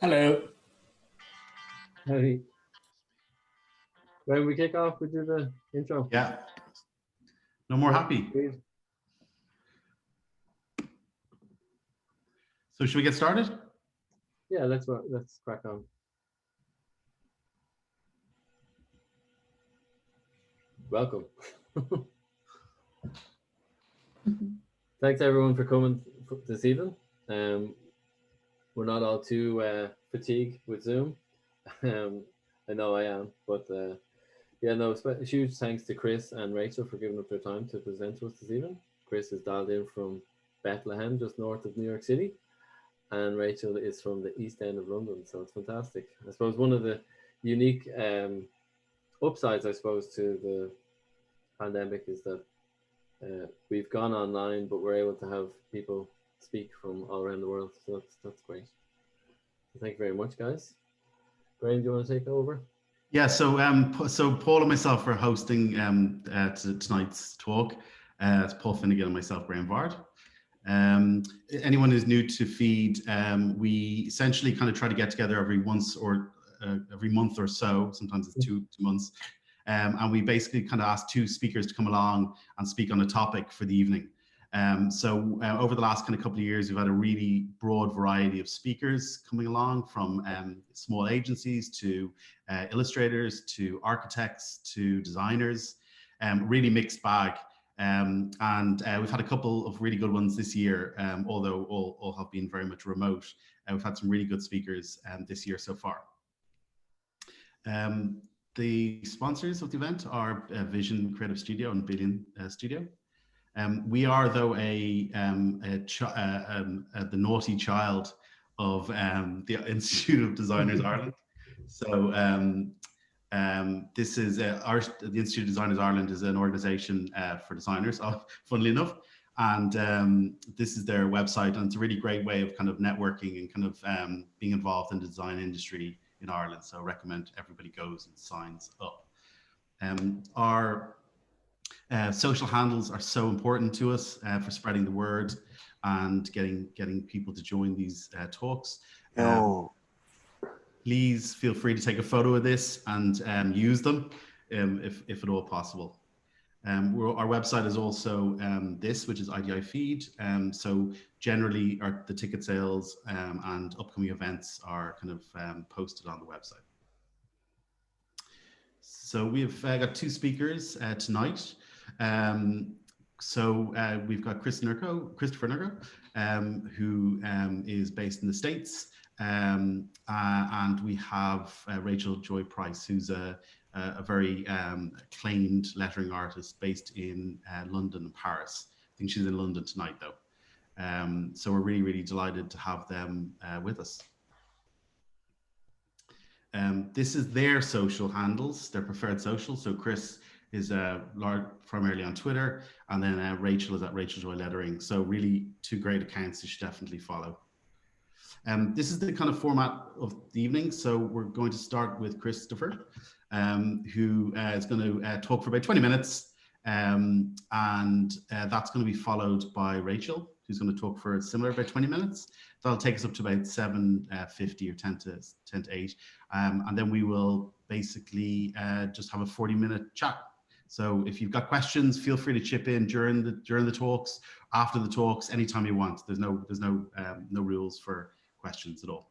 Hello. Hey, when we kick off, we do the intro. Yeah. No more happy. Please. So should we get started? Yeah, let's crack on. Welcome. Thanks everyone for coming this evening. We're not all too fatigued with Zoom. I know I am, but yeah, no. Huge thanks to Chris and Rachel for giving up their time to present to us this evening. Chris is dialed in from Bethlehem, just north of New York City, and Rachel is from the East End of London. So it's fantastic. I suppose one of the unique upsides, I suppose, to the pandemic is that we've gone online, but we're able to have people speak from all around the world. So that's great. Thank you very much, guys. Graham, do you want to take over? Yeah. So Paul and myself are hosting tonight's talk. It's Paul Finnegan and myself, Graham Vard. Anyone who's new to Feed, we essentially kind of try to get together every month or so. Sometimes it's two months. And we basically kind of ask two speakers to come along and speak on a topic for the evening. So over the last kind of couple of years, we've had a really broad variety of speakers coming along, from small agencies to illustrators to architects to designers, really mixed bag. And we've had a couple of really good ones this year, although all have been very much remote. We've had some really good speakers this year so far. The sponsors of the event are Vision Creative Studio and Billion Studio. We are, though, the naughty child of the Institute of Designers Ireland. So this is the Institute of Designers Ireland is an organisation for designers, funnily enough, and this is their website, and it's a really great way of kind of networking and kind of being involved in the design industry in Ireland. So I recommend everybody goes and signs up. Our social handles are so important to us for spreading the word and getting people to join these talks. Please feel free to take a photo of this and use them if at all possible. Our website is also this, which is IDI Feed. So generally the ticket sales and upcoming events are kind of posted on the website. So we've got two speakers tonight. We've got Christopher Nurko, who is based in the States. And we have Rachel Joy Price, who's a very acclaimed lettering artist based in London and Paris. I think she's in London tonight, though. So we're really, really delighted to have them with us. This is their social handles, their preferred social. So Chris is primarily on Twitter, and then Rachel is at Rachel Joy Lettering. So really two great accounts you should definitely follow. This is the kind of format of the evening. So we're going to start with Christopher, who is going to talk for about 20 minutes. And that's going to be followed by Rachel, who's going to talk for a similar about 20 minutes. That'll take us up to about 7:50 or 10 to 8. And then we will basically just have a 40-minute chat. So if you've got questions, feel free to chip in during the talks, after the talks, anytime you want. There's no rules for questions at all.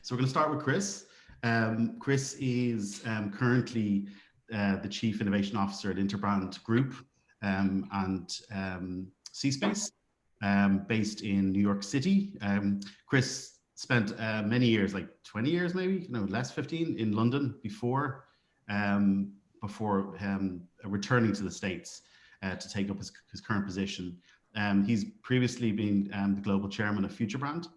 So we're going to start with Chris. Chris is currently the Chief Innovation Officer at Interbrand Group and C-Space, based in New York City. Chris spent many years, like 20 years maybe, no, less, 15, in London before returning to the States to take up his current position. He's previously been the global chairman of FutureBrand,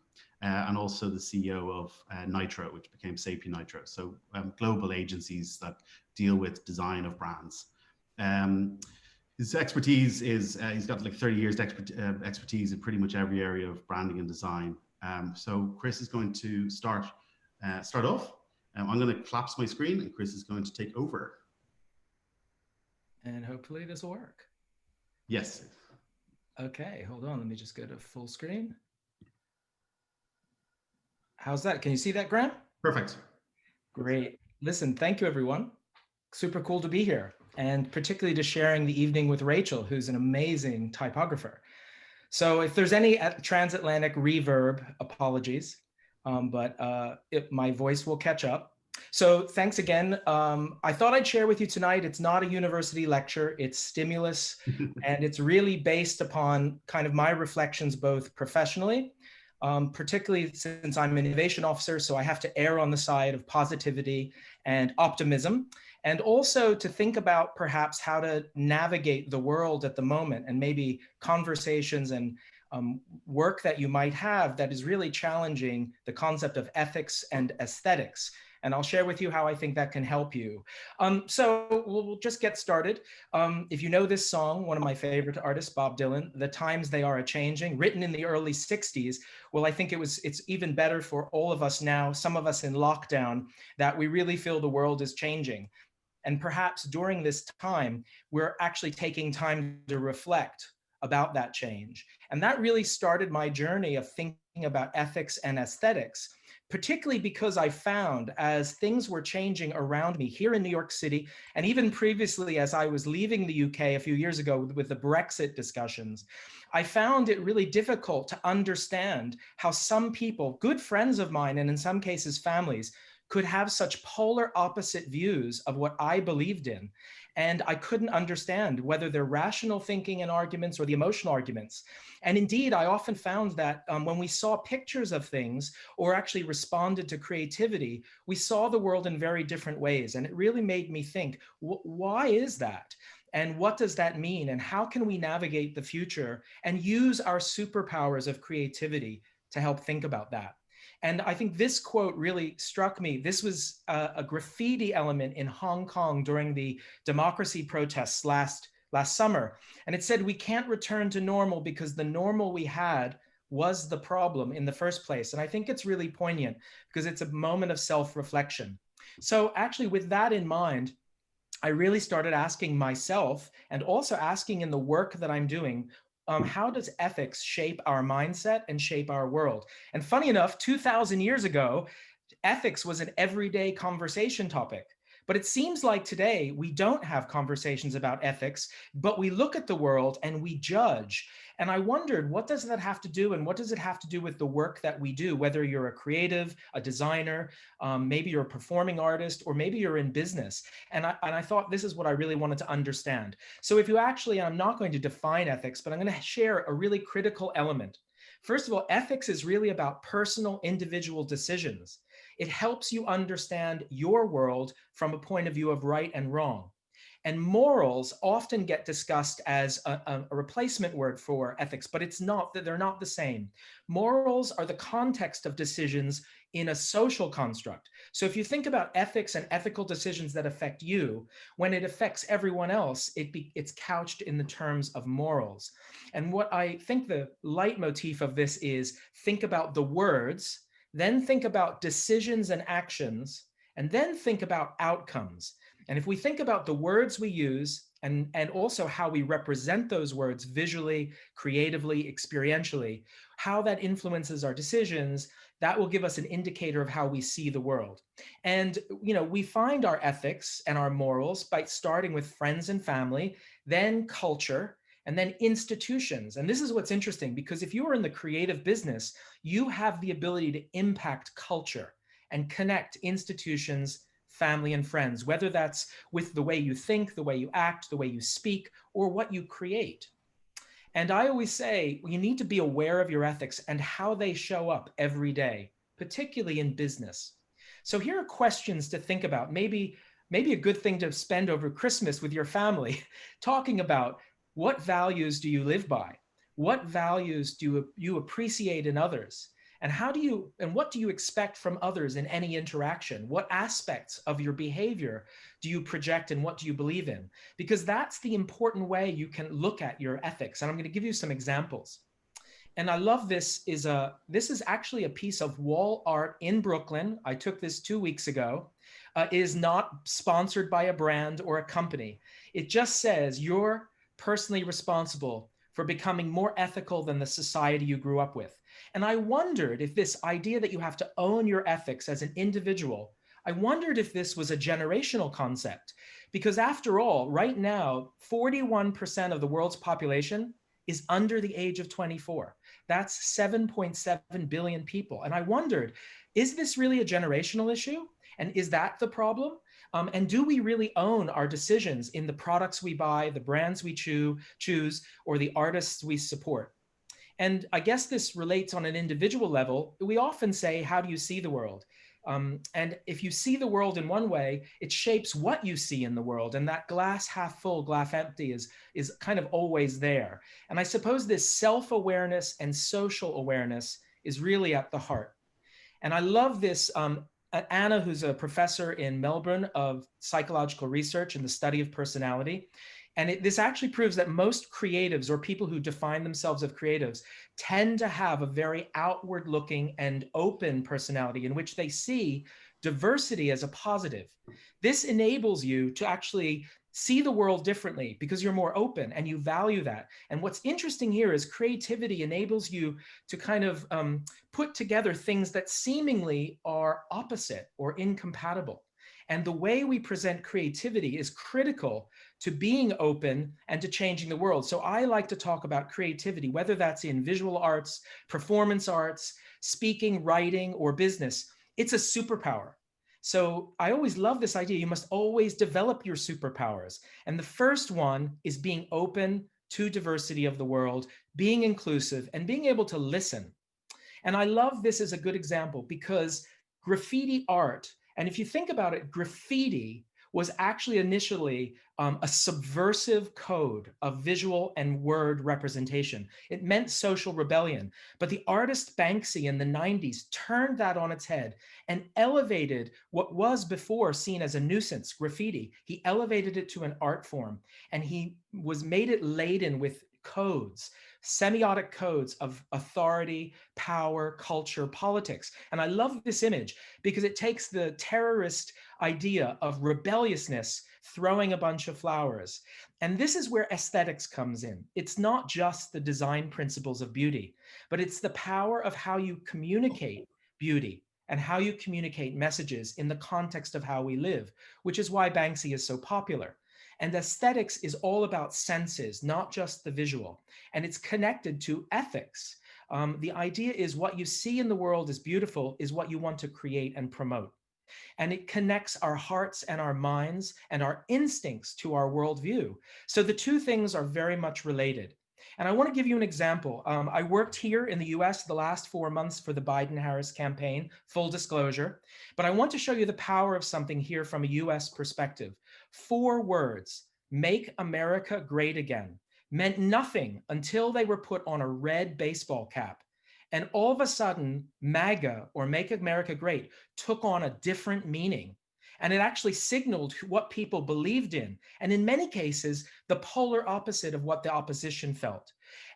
and also the CEO of Nitro, which became Sapient Nitro. So global agencies that deal with design of brands. His expertise is, he's got like 30 years expertise in pretty much every area of branding and design. So Chris is going to start off. I'm going to collapse my screen and Chris is going to take over. And hopefully this will work. Yes. Okay, hold on. Let me just go to full screen. How's that? Can you see that, Graham? Perfect. Great. Listen, thank you, everyone. Super cool to be here, and particularly to sharing the evening with Rachel, who's an amazing typographer. So if there's any transatlantic reverb, apologies, but my voice will catch up. So thanks again. I thought I'd share with you tonight, it's not a university lecture, it's stimulus, and it's really based upon kind of my reflections, both professionally, particularly since I'm an innovation officer, so I have to err on the side of positivity and optimism, and also to think about perhaps how to navigate the world at the moment, and maybe conversations and work that you might have that is really challenging the concept of ethics and aesthetics. And I'll share with you how I think that can help you. So we'll just get started. If you know this song, one of my favorite artists, Bob Dylan, "The Times They Are A-Changing," written in the early 60s, well, I think it's even better for all of us now, some of us in lockdown, that we really feel the world is changing. And perhaps during this time, we're actually taking time to reflect about that change. And that really started my journey of thinking about ethics and aesthetics, particularly because I found as things were changing around me here in New York City, and even previously as I was leaving the UK a few years ago with the Brexit discussions, I found it really difficult to understand how some people, good friends of mine, and in some cases families, could have such polar opposite views of what I believed in. And I couldn't understand whether they're rational thinking and arguments or the emotional arguments. And indeed, I often found that when we saw pictures of things or actually responded to creativity, we saw the world in very different ways. And it really made me think, why is that? And what does that mean? And how can we navigate the future and use our superpowers of creativity to help think about that? And I think this quote really struck me. This was a graffiti element in Hong Kong during the democracy protests last summer. And it said, "We can't return to normal because the normal we had was the problem in the first place." And I think it's really poignant because it's a moment of self-reflection. So actually, with that in mind, I really started asking myself, and also asking in the work that I'm doing, how does ethics shape our mindset and shape our world? And funny enough, 2,000 years ago, ethics was an everyday conversation topic. But it seems like today we don't have conversations about ethics, but we look at the world and we judge. And I wondered, what does that have to do? And what does it have to do with the work that we do, whether you're a creative, a designer, maybe you're a performing artist, or maybe you're in business. And I thought this is what I really wanted to understand. So if you actually, I'm not going to define ethics, but I'm going to share a really critical element. First of all, ethics is really about personal, individual decisions. It helps you understand your world from a point of view of right and wrong. And morals often get discussed as a replacement word for ethics, but it's not, that they're not the same. Morals are the context of decisions in a social construct. So if you think about ethics and ethical decisions that affect you, when it affects everyone else, it's couched in the terms of morals. And what I think the leitmotif of this is, think about the words, then think about decisions and actions, and then think about outcomes. And if we think about the words we use and also how we represent those words visually, creatively, experientially, how that influences our decisions, that will give us an indicator of how we see the world. And we find our ethics and our morals by starting with friends and family, then culture, and then institutions. And this is what's interesting, because if you are in the creative business, you have the ability to impact culture. and connect institutions, family, and friends, whether that's with the way you think, the way you act, the way you speak, or what you create. And I always say you need to be aware of your ethics and how they show up every day, particularly in business. So here are questions to think about. Maybe a good thing to spend over Christmas with your family, talking about what values do you live by? What values do you appreciate in others? And what do you expect from others in any interaction? What aspects of your behavior do you project and what do you believe in? Because that's the important way you can look at your ethics. And I'm going to give you some examples. And I love this is actually a piece of wall art in Brooklyn. I took this 2 weeks ago. It is not sponsored by a brand or a company. It just says you're personally responsible for becoming more ethical than the society you grew up with. And I wondered if this idea that you have to own your ethics as an individual, I wondered if this was a generational concept. Because after all, right now, 41% of the world's population is under the age of 24. That's 7.7 billion people. And I wondered, is this really a generational issue? And is that the problem? And do we really own our decisions in the products we buy, the brands we choose, or the artists we support? And I guess this relates on an individual level. We often say, how do you see the world? And if you see the world in one way, it shapes what you see in the world. And that glass half full, glass empty is kind of always there. And I suppose this self-awareness and social awareness is really at the heart. And I love this. Anna, who's a professor in Melbourne of psychological research and the study of personality. And this actually proves that most creatives, or people who define themselves as creatives, tend to have a very outward looking and open personality in which they see diversity as a positive. This enables you to actually see the world differently because you're more open and you value that. And what's interesting here is creativity enables you to kind of put together things that seemingly are opposite or incompatible. And the way we present creativity is critical to being open and to changing the world. So I like to talk about creativity, whether that's in visual arts, performance arts, speaking, writing, or business. It's a superpower. So I always love this idea. You must always develop your superpowers. And the first one is being open to diversity of the world, being inclusive, and being able to listen. And I love this as a good example because graffiti art, and if you think about it, graffiti was actually initially a subversive code of visual and word representation. It meant social rebellion. But the artist Banksy in the 90s turned that on its head and elevated what was before seen as a nuisance, graffiti. He elevated it to an art form, and he made it laden with codes, semiotic codes of authority, power, culture, politics. And I love this image because it takes the terrorist idea of rebelliousness, throwing a bunch of flowers. And this is where aesthetics comes in. It's not just the design principles of beauty, but it's the power of how you communicate beauty and how you communicate messages in the context of how we live, which is why Banksy is so popular. And aesthetics is all about senses, not just the visual. And it's connected to ethics. The idea is what you see in the world as beautiful is what you want to create and promote. And it connects our hearts and our minds and our instincts to our worldview. So the two things are very much related. And I want to give you an example. I worked here in the US the last 4 months for the Biden-Harris campaign, full disclosure. But I want to show you the power of something here from a US perspective. 4 words, "Make America Great Again," meant nothing until they were put on a red baseball cap. And all of a sudden, MAGA, or Make America Great, took on a different meaning. And it actually signaled what people believed in. And in many cases, the polar opposite of what the opposition felt.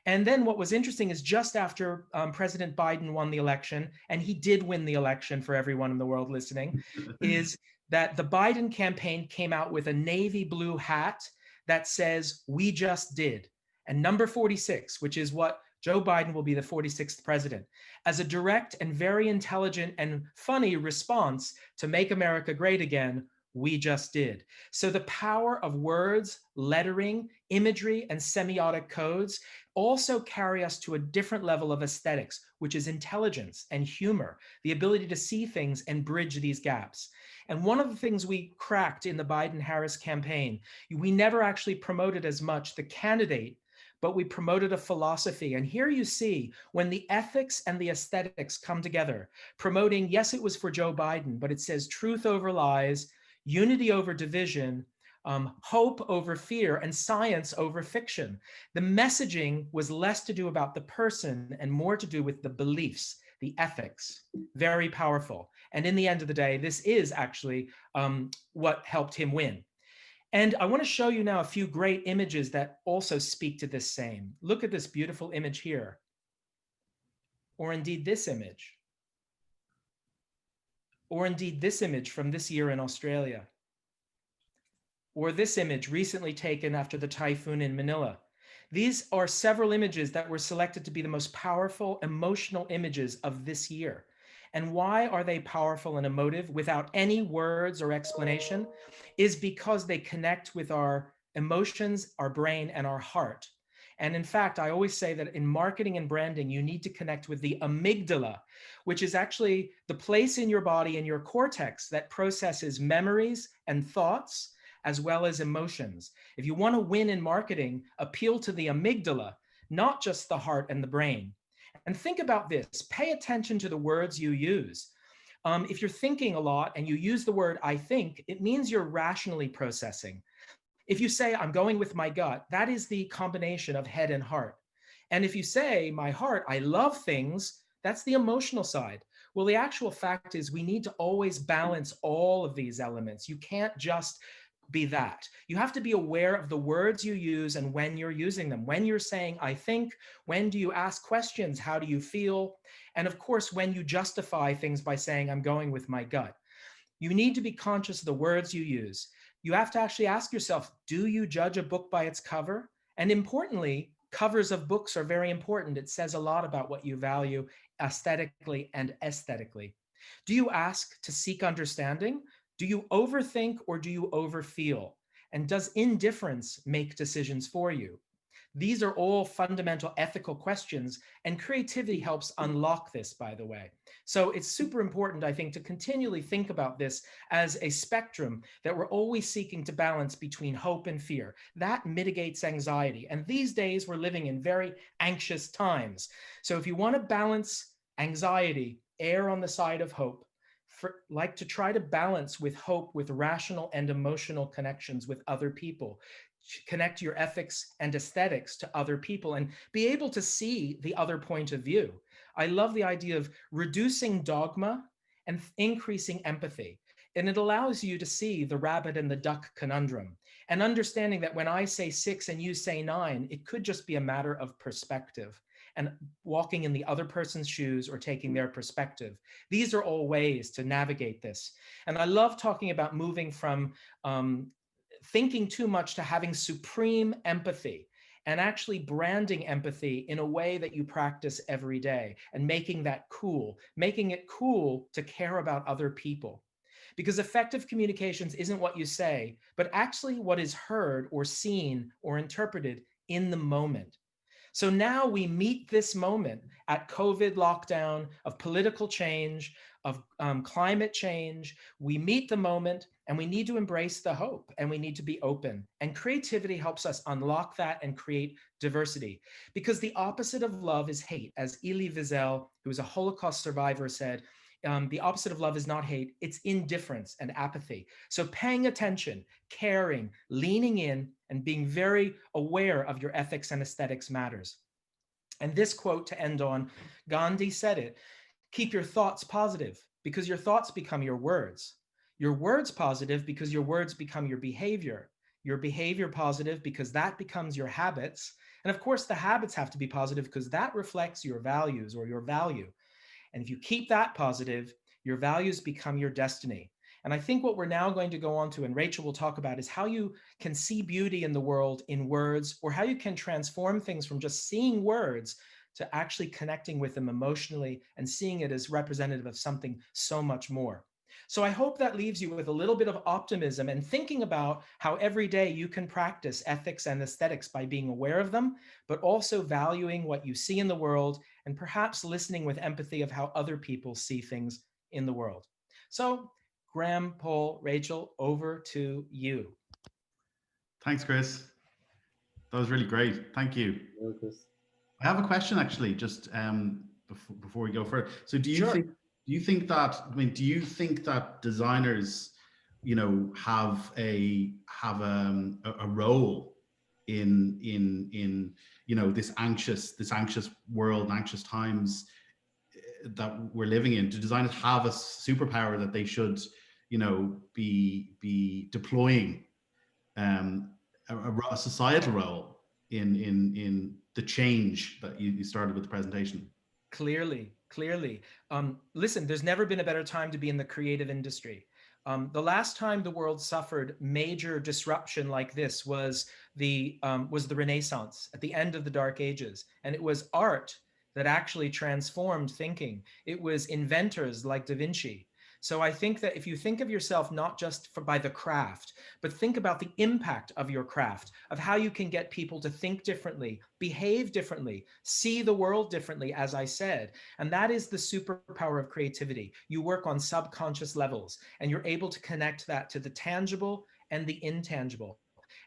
And then what was interesting is just after President Biden won the election, and he did win the election for everyone in the world listening, is that the Biden campaign came out with a navy blue hat that says, "We just did." And number 46, which is what Joe Biden will be the 46th president, as a direct and very intelligent and funny response to Make America Great Again, We just did. So the power of words, lettering, imagery, and semiotic codes also carry us to a different level of aesthetics, which is intelligence and humor, the ability to see things and bridge these gaps. And one of the things we cracked in the Biden-Harris campaign, we never actually promoted as much the candidate, but we promoted a philosophy. And here you see when the ethics and the aesthetics come together, promoting, yes, it was for Joe Biden, but it says truth over lies, unity over division, hope over fear, and science over fiction. The messaging was less to do about the person and more to do with the beliefs, the ethics. Very powerful. And in the end of the day, this is actually what helped him win. And I want to show you now a few great images that also speak to this same. Look at this beautiful image here. Or indeed this image. Or indeed this image from this year in Australia. Or this image recently taken after the typhoon in Manila. These are several images that were selected to be the most powerful emotional images of this year. And why are they powerful and emotive without any words or explanation? Is because they connect with our emotions, our brain, and our heart. And in fact, I always say that in marketing and branding, you need to connect with the amygdala, which is actually the place in your body and your cortex that processes memories and thoughts, as well as emotions. If you want to win in marketing, appeal to the amygdala, not just the heart and the brain. And think about this, pay attention to the words you use. If you're thinking a lot and you use the word I think, it means you're rationally processing. If you say I'm going with my gut, that is the combination of head and heart. And if you say my heart, I love things, that's the emotional side. Well, the actual fact is we need to always balance all of these elements. You can't just be that. You have to be aware of the words you use and when you're using them. When you're saying, I think, when do you ask questions? How do you feel? And of course, when you justify things by saying, I'm going with my gut. You need to be conscious of the words you use. You have to actually ask yourself, do you judge a book by its cover? And importantly, covers of books are very important. It says a lot about what you value aesthetically and aesthetically. Do you ask to seek understanding? Do you overthink or do you overfeel? And does indifference make decisions for you? These are all fundamental ethical questions, and creativity helps unlock this, by the way. So it's super important, I think, to continually think about this as a spectrum that we're always seeking to balance between hope and fear. That mitigates anxiety. And these days we're living in very anxious times. So if you want to balance anxiety, err on the side of hope. Like to try to balance with hope with rational and emotional connections with other people. Connect your ethics and aesthetics to other people and be able to see the other point of view. I love the idea of reducing dogma and increasing empathy. And it allows you to see the rabbit and the duck conundrum and understanding that when I say 6 and you say 9, it could just be a matter of perspective and walking in the other person's shoes or taking their perspective. These are all ways to navigate this. And I love talking about moving from thinking too much to having supreme empathy and actually branding empathy in a way that you practice every day and making that cool, making it cool to care about other people. Because effective communications isn't what you say, but actually what is heard or seen or interpreted in the moment. So now we meet this moment at COVID lockdown, of political change, of climate change. We meet the moment and we need to embrace the hope and we need to be open. And creativity helps us unlock that and create diversity. Because the opposite of love is hate. As Elie Wiesel, who was a Holocaust survivor, said, the opposite of love is not hate, it's indifference and apathy. So paying attention, caring, leaning in, and being very aware of your ethics and aesthetics matters. And this quote to end on, Gandhi said it, keep your thoughts positive because your thoughts become your words positive because your words become your behavior positive because that becomes your habits. And of course, the habits have to be positive because that reflects your values or your value. And if you keep that positive, your values become your destiny. And I think what we're now going to go on to, and Rachel will talk about, is how you can see beauty in the world in words, or how you can transform things from just seeing words to actually connecting with them emotionally and seeing it as representative of something so much more. So I hope that leaves you with a little bit of optimism and thinking about how every day you can practice ethics and aesthetics by being aware of them, but also valuing what you see in the world and perhaps listening with empathy of how other people see things in the world. So Graham, Paul, Rachel, over to you. Thanks, Chris. That was really great. Thank you. I have a question actually, just before we go further. So do you think that designers, you know, have a role in you know, this anxious world, anxious times that we're living in? Do designers have a superpower that they should, you know, be deploying a societal role in the change that you started with the presentation? Clearly. Listen, there's never been a better time to be in the creative industry. The last time the world suffered major disruption like this was the Renaissance at the end of the Dark Ages, and it was art that actually transformed thinking. It was inventors like Da Vinci. So I think that if you think of yourself not just by the craft, but think about the impact of your craft, of how you can get people to think differently, behave differently, see the world differently, as I said. And that is the superpower of creativity. You work on subconscious levels and you're able to connect that to the tangible and the intangible.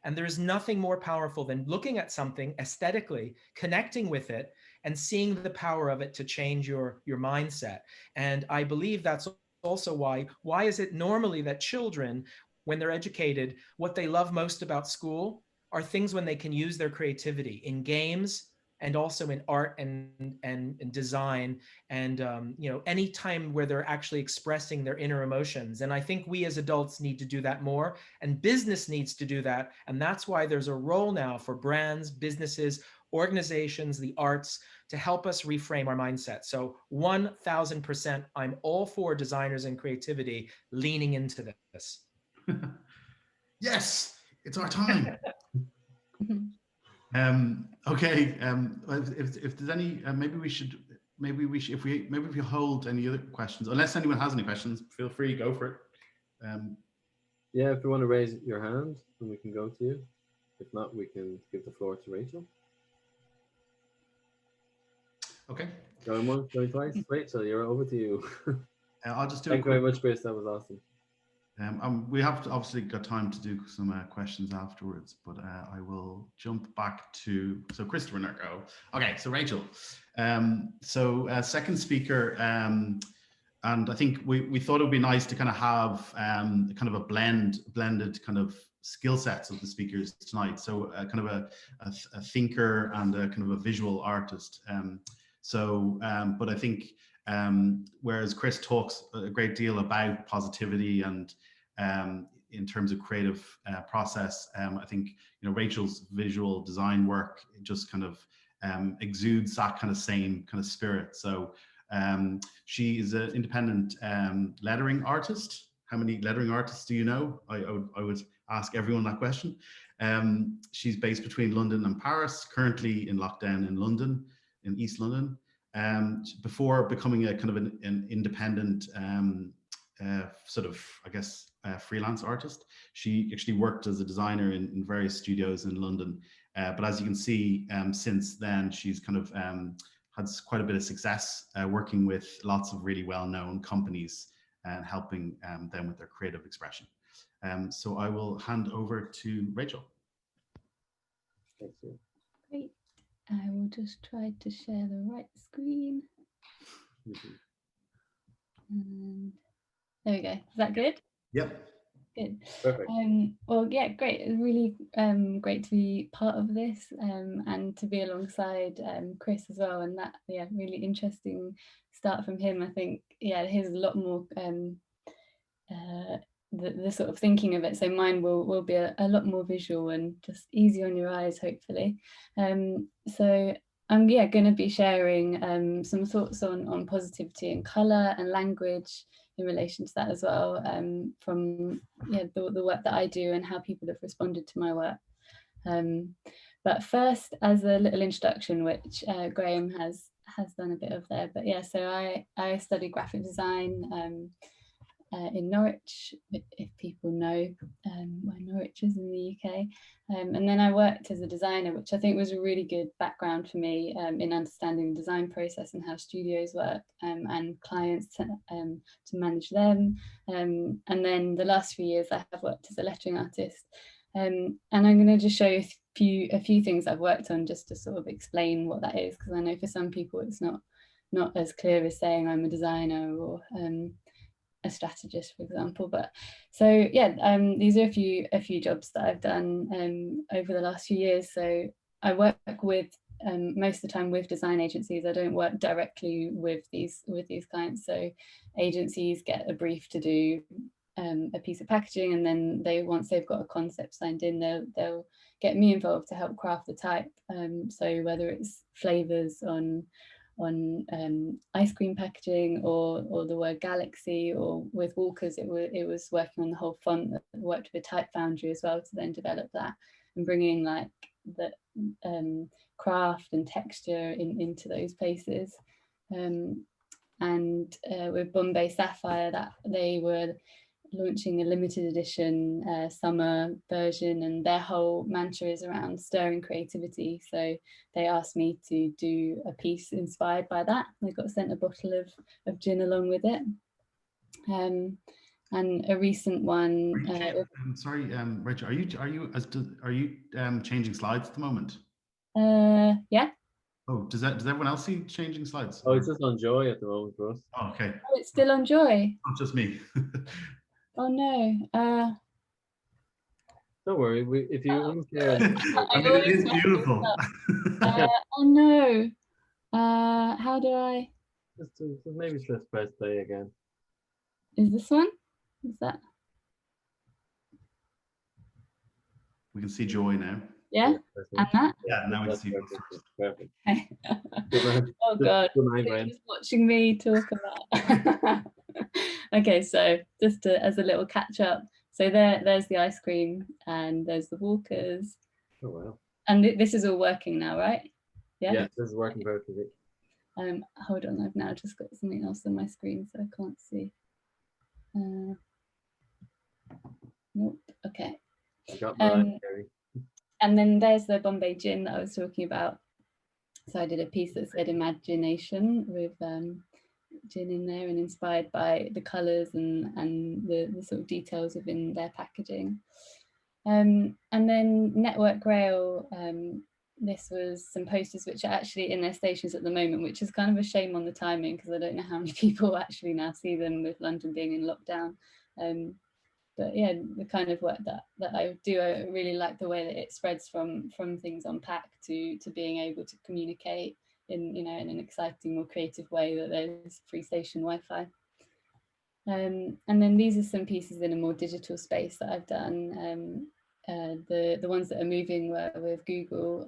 And there is nothing more powerful than looking at something aesthetically, connecting with it, and seeing the power of it to change your mindset. And I believe that's also why is it normally that children, when they're educated, what they love most about school are things when they can use their creativity in games and also in art and design and you know, any time where they're actually expressing their inner emotions. And I think we as adults need to do that more, and business needs to do that. And that's why there's a role now for brands, businesses, organizations, the arts, to help us reframe our mindset. So 1000%, I'm all for designers and creativity leaning into this. Yes, it's our time. Okay. If there's any, maybe we should, if we hold any other questions, unless anyone has any questions, feel free, go for it. Yeah, if you want to raise your hand, then we can go to you. If not, we can give the floor to Rachel. Okay. Going once, going twice. Rachel, you're over to you. I'll just do. Thank you very much, Chris. That was awesome. We have obviously got time to do some questions afterwards, but I will jump back to, so Christopher Nurko. Okay, so Rachel. Second speaker, and I think we thought it would be nice to kind of have kind of a blended kind of skill sets of the speakers tonight. So kind of a thinker and a kind of a visual artist. But I think whereas Chris talks a great deal about positivity and in terms of creative process, I think, you know, Rachel's visual design work just kind of exudes that kind of same kind of spirit. So she is an independent lettering artist. How many lettering artists do you know? I would ask everyone that question. She's based between London and Paris, currently in lockdown in London, in East London. Before becoming a kind of an independent sort of, I guess, freelance artist, she actually worked as a designer in various studios in London. But as you can see, since then, she's kind of had quite a bit of success working with lots of really well-known companies and helping them with their creative expression. So I will hand over to Rachel. Thank you. Great. I will just try to share the right screen. And there we go. Is that good? Yep. Good. Perfect. Well, yeah, great. It's really great to be part of this and to be alongside Chris as well. And that, yeah, really interesting start from him. I think, yeah, here's a lot more the sort of thinking of it. So mine will be a lot more visual and just easy on your eyes, hopefully. So I'm going to be sharing some thoughts on positivity and colour and language in relation to that as well, from the work that I do and how people have responded to my work. But first, as a little introduction, which Graham has done a bit of there, but yeah, so I study graphic design. in Norwich, if people know where Norwich is in the UK. And then I worked as a designer, which I think was a really good background for me in understanding the design process and how studios work, and clients to manage them. And then the last few years I have worked as a lettering artist. And I'm going to just show you a few things I've worked on just to sort of explain what that is, because I know for some people it's not as clear as saying I'm a designer or a strategist, for example. But so yeah, these are a few jobs that I've done over the last few years. So I work with most of the time with design agencies. I don't work directly with these clients. So agencies get a brief to do a piece of packaging, and then once they've got a concept signed in, they'll get me involved to help craft the type. So whether it's flavors on ice cream packaging, or the word galaxy, or with Walkers it was working on the whole font. That worked with Type Foundry as well to then develop that and bringing like the craft and texture into those places. And with Bombay Sapphire, that they were launching a limited edition summer version, and their whole mantra is around stirring creativity. So they asked me to do a piece inspired by that. I got sent a bottle of gin along with it. And a recent one. I'm sorry, Rachel. Are you changing slides at the moment? Yeah. Oh, does everyone else see changing slides? Oh, it's just on Joy at the moment for us. Oh, okay. Oh, it's still on Joy. Not just me. Oh no. Don't worry. If you unshare, I mean, it is beautiful. Oh no. How do I? just maybe just press play again. Is this one? Is that? We can see Joy now. Yeah. And that? Yeah, now we see. Perfect. Oh God. You're Just watching me talk about. Okay, so just as a little catch up. So there's the ice cream, and there's the Walkers. Oh wow. And this is all working now, right? Yeah, this is working perfectly. Hold on, I've now just got something else on my screen, so I can't see. Nope. Okay. You got mine, Gary. And then there's the Bombay gin that I was talking about. So I did a piece that said imagination with gin in there, and inspired by the colours and the sort of details within their packaging. And then Network Rail, this was some posters which are actually in their stations at the moment, which is kind of a shame on the timing, because I don't know how many people actually now see them with London being in lockdown. But yeah, the kind of work that I do, I really like the way that it spreads from things on pack to being able to communicate in in an exciting, more creative way, that there's free station Wi-Fi. And then these are some pieces in a more digital space that I've done. The ones that are moving were with Google,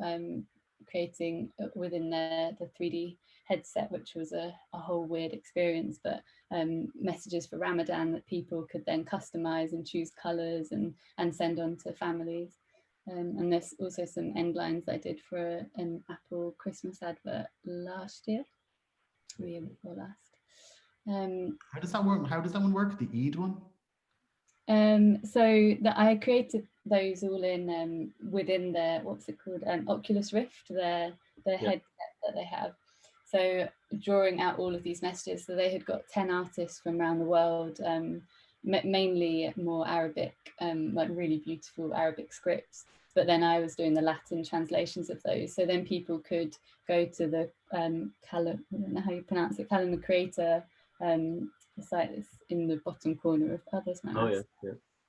creating within the 3D headset, which was a whole weird experience, but messages for Ramadan that people could then customize and choose colors and send on to families. And there's also some end lines I did for an Apple Christmas advert last year, or the year before last. How does that work? How does that one work? The Eid one? So that I created those all in within their, what's it called, Oculus Rift, their headset that they have. So drawing out all of these messages. So they had got 10 artists from around the world, mainly more Arabic, like really beautiful Arabic scripts. But then I was doing the Latin translations of those. So then people could go to the I don't know how you pronounce it, Calendar Creator. The site is in the bottom corner of others. Oh yeah.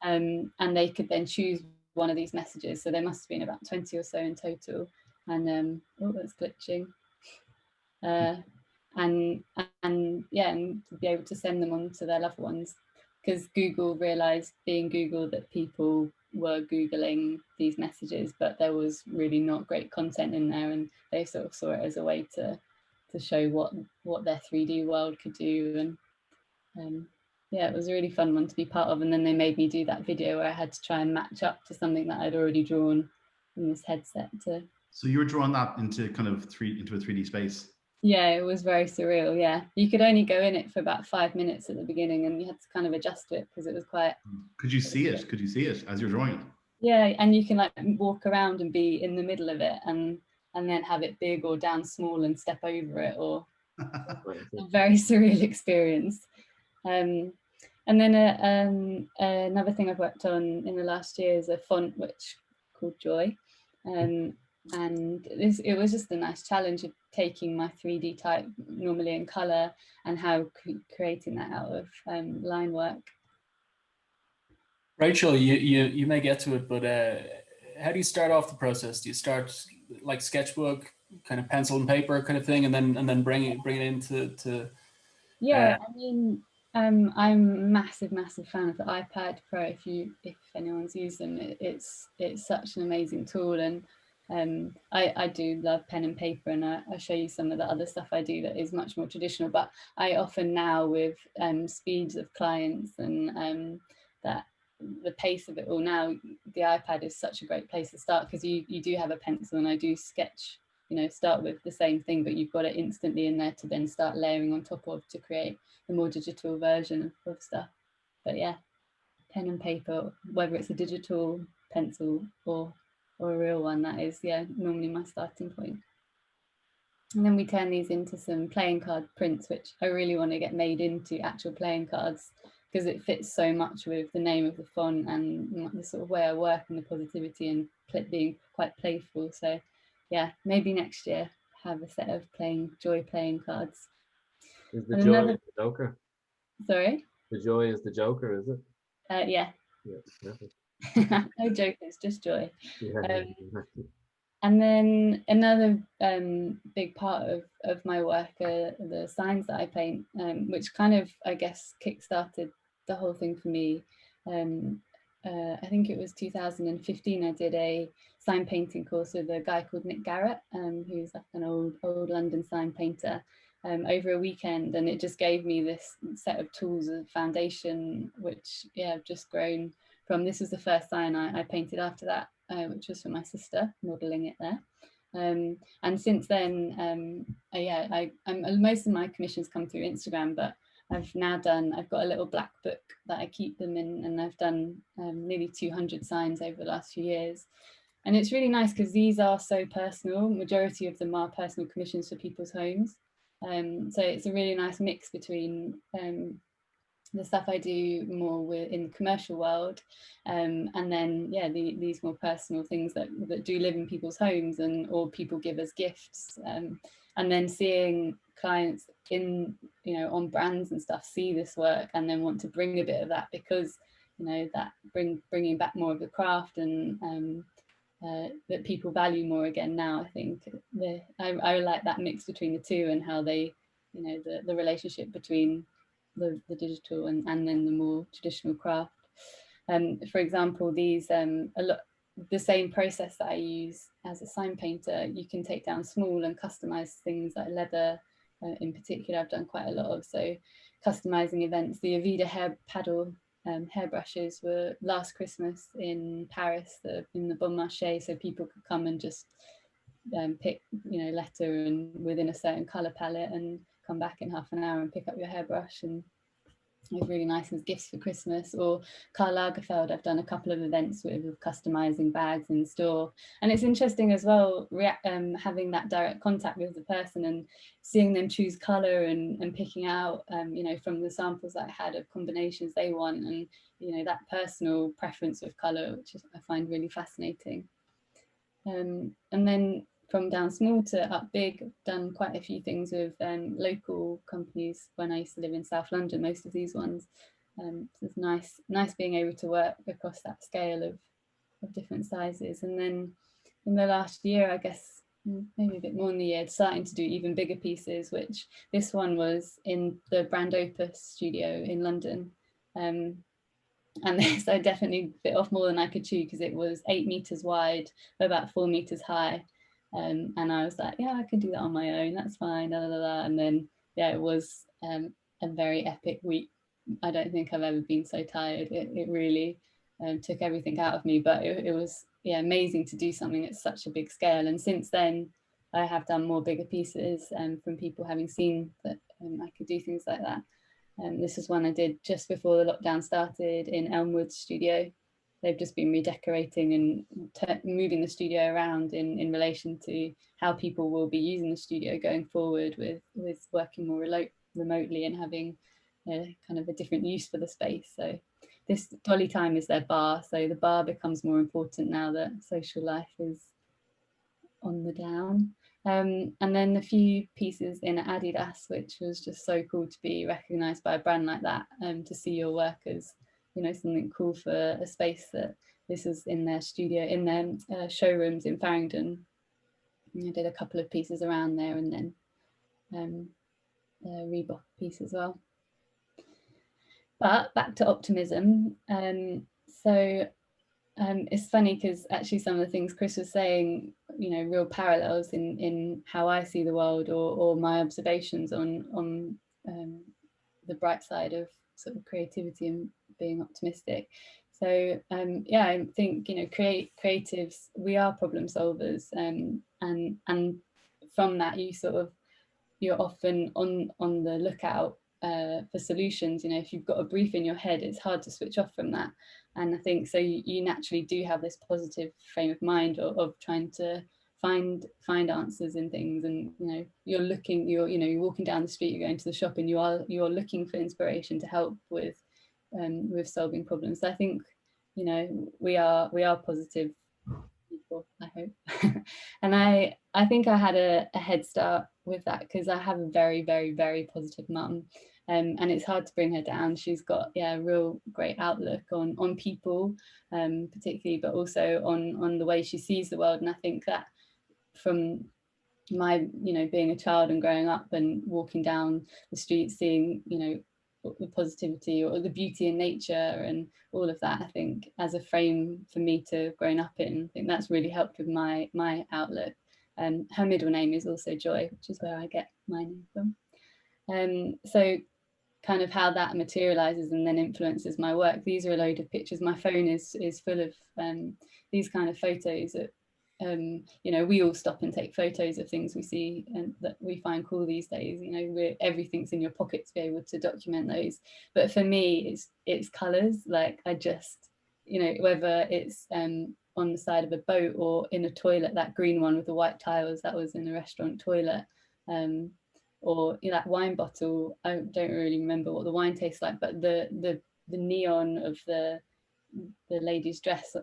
And they could then choose one of these messages. So there must have been about 20 or so in total. And oh, that's glitching. And to be able to send them on to their loved ones, because Google realized, being Google, that people were Googling these messages, but there was really not great content in there, and they sort of saw it as a way to show what their 3D world could do. And yeah, it was a really fun one to be part of. And then they made me do that video where I had to try and match up to something that I'd already drawn in this headset. So you were drawing that into kind of into a 3D space? Yeah, it was very surreal. Yeah, you could only go in it for about 5 minutes at the beginning, and you had to kind of adjust to it because it was quite. Could you see it? Could you see it as you're drawing it? Yeah, and you can like walk around and be in the middle of it, and then have it big or down small and step over it, or a very surreal experience. And then another thing I've worked on in the last year is a font which called Joy. And it was just a nice challenge of taking my 3D type normally in color and how creating that out of line work. Rachel, you may get to it, but how do you start off the process? Do you start like sketchbook, kind of pencil and paper kind of thing, and then bring it into Yeah, I mean, I'm a massive fan of the iPad Pro. If anyone's used them, it's such an amazing tool, and I do love pen and paper, and I'll show you some of the other stuff I do that is much more traditional. But I often now, with speeds of clients and that the pace of it all now, the iPad is such a great place to start, because you do have a pencil, and I do sketch, start with the same thing, but you've got it instantly in there to then start layering on top of to create a more digital version of stuff. But yeah, pen and paper, whether it's a digital pencil or a real one, that is, yeah, normally my starting point. And then we turn these into some playing card prints, which I really want to get made into actual playing cards, because it fits so much with the name of the font and the sort of way I work and the positivity and being quite playful. So yeah, maybe next year have a set of Joy playing cards. Is the Joy the Joker? Sorry? The Joy is the Joker, is it? Yeah. Yeah. No jokers, just Joy. Yeah, and then another big part of my work are the signs that I paint, which kind of, I guess, kickstarted the whole thing for me. I think it was 2015, I did a sign painting course with a guy called Nick Garrett, who's like an old London sign painter, over a weekend, and it just gave me this set of tools, a foundation, which I've just grown from. This was the first sign I painted after that, which was for my sister, modelling it there. And since then, most of my commissions come through Instagram, but I've got a little black book that I keep them in, and I've done nearly 200 signs over the last few years. And it's really nice because these are so personal. Majority of them are personal commissions for people's homes. So it's a really nice mix between the stuff I do more in the commercial world, and then these more personal things that do live in people's homes, or people give as gifts, and then seeing clients on brands and stuff see this work and then want to bring a bit of that, because that bringing back more of the craft, and that people value more again now. I think I like that mix between the two, and how they the relationship between the digital and then the more traditional craft. For example, these the same process that I use as a sign painter, you can take down small and customize things like leather. In particular, I've done quite a lot of, so customizing events. The Avida hair paddle hairbrushes were last Christmas in Paris, in the Bon Marché, so people could come and just pick letter and within a certain color palette, and come back in half an hour and pick up your hairbrush, and it was really nice as gifts for Christmas. Or Karl Lagerfeld, I've done a couple of events with customizing bags in store, and it's interesting as well having that direct contact with the person and seeing them choose color and picking out from the samples that I had of combinations they want, and that personal preference with color, which I find really fascinating. And then from down small to up big, done quite a few things with local companies when I used to live in South London, most of these ones. So it's nice being able to work across that scale of different sizes. And then in the last year, I guess maybe a bit more than the year, starting to do even bigger pieces, which this one was in the Brand Opus studio in London. And this I definitely bit off more than I could chew, because it was 8 meters wide, about 4 meters high. And I was like, yeah, I can do that on my own, that's fine, and then it was a very epic week. I don't think I've ever been so tired. It really took everything out of me, but it was amazing to do something at such a big scale. And since then, I have done more bigger pieces from people having seen that I could do things like that. This is one I did just before the lockdown started in Elmwood studio. They've just been redecorating and moving the studio around in relation to how people will be using the studio going forward with working more remotely and having kind of a different use for the space. So this Dolly Time is their bar. So the bar becomes more important now that social life is on the down. And then a few pieces in Adidas, which was just so cool to be recognized by a brand like that, to see your work as, you know, something cool for a space that this is in their studio, in their showrooms in Farringdon. And I did a couple of pieces around there, and then a Reebok piece as well. But back to optimism. It's funny because actually some of the things Chris was saying, you know, real parallels in how I see the world, or my observations on the bright side of sort of creativity and being optimistic. So yeah, I think, you know, creatives, we are problem solvers, and from that you're often on the lookout for solutions. You know, if you've got a brief in your head, it's hard to switch off from that. And I think so you naturally do have this positive frame of mind of trying to find answers in things. And, you know, you're walking down the street, you're going to the shop, and you're looking for inspiration to help with solving problems. So I think, you know, we are positive people, I hope. And I think I had a head start with that because I have a very, very, very positive mum. And it's hard to bring her down. She's got a real great outlook on people, particularly, but also on the way she sees the world. And I think that from my, you know, being a child and growing up and walking down the street, seeing, you know, the positivity or the beauty in nature and all of that, I think as a frame for me to have grown up in, I think that's really helped with my outlook. Her middle name is also Joy, which is where I get my name from. So kind of how that materializes and then influences my work. These are a load of pictures. My phone is full of these kind of photos that, you know, we all stop and take photos of things we see and that we find cool these days. You know, everything's in your pocket to be able to document those. But for me, it's colors. Like I just, you know, whether it's on the side of a boat or in a toilet, that green one with the white tiles, that was in a restaurant toilet. Or, you know, that wine bottle, I don't really remember what the wine tastes like, but the neon of the lady's dress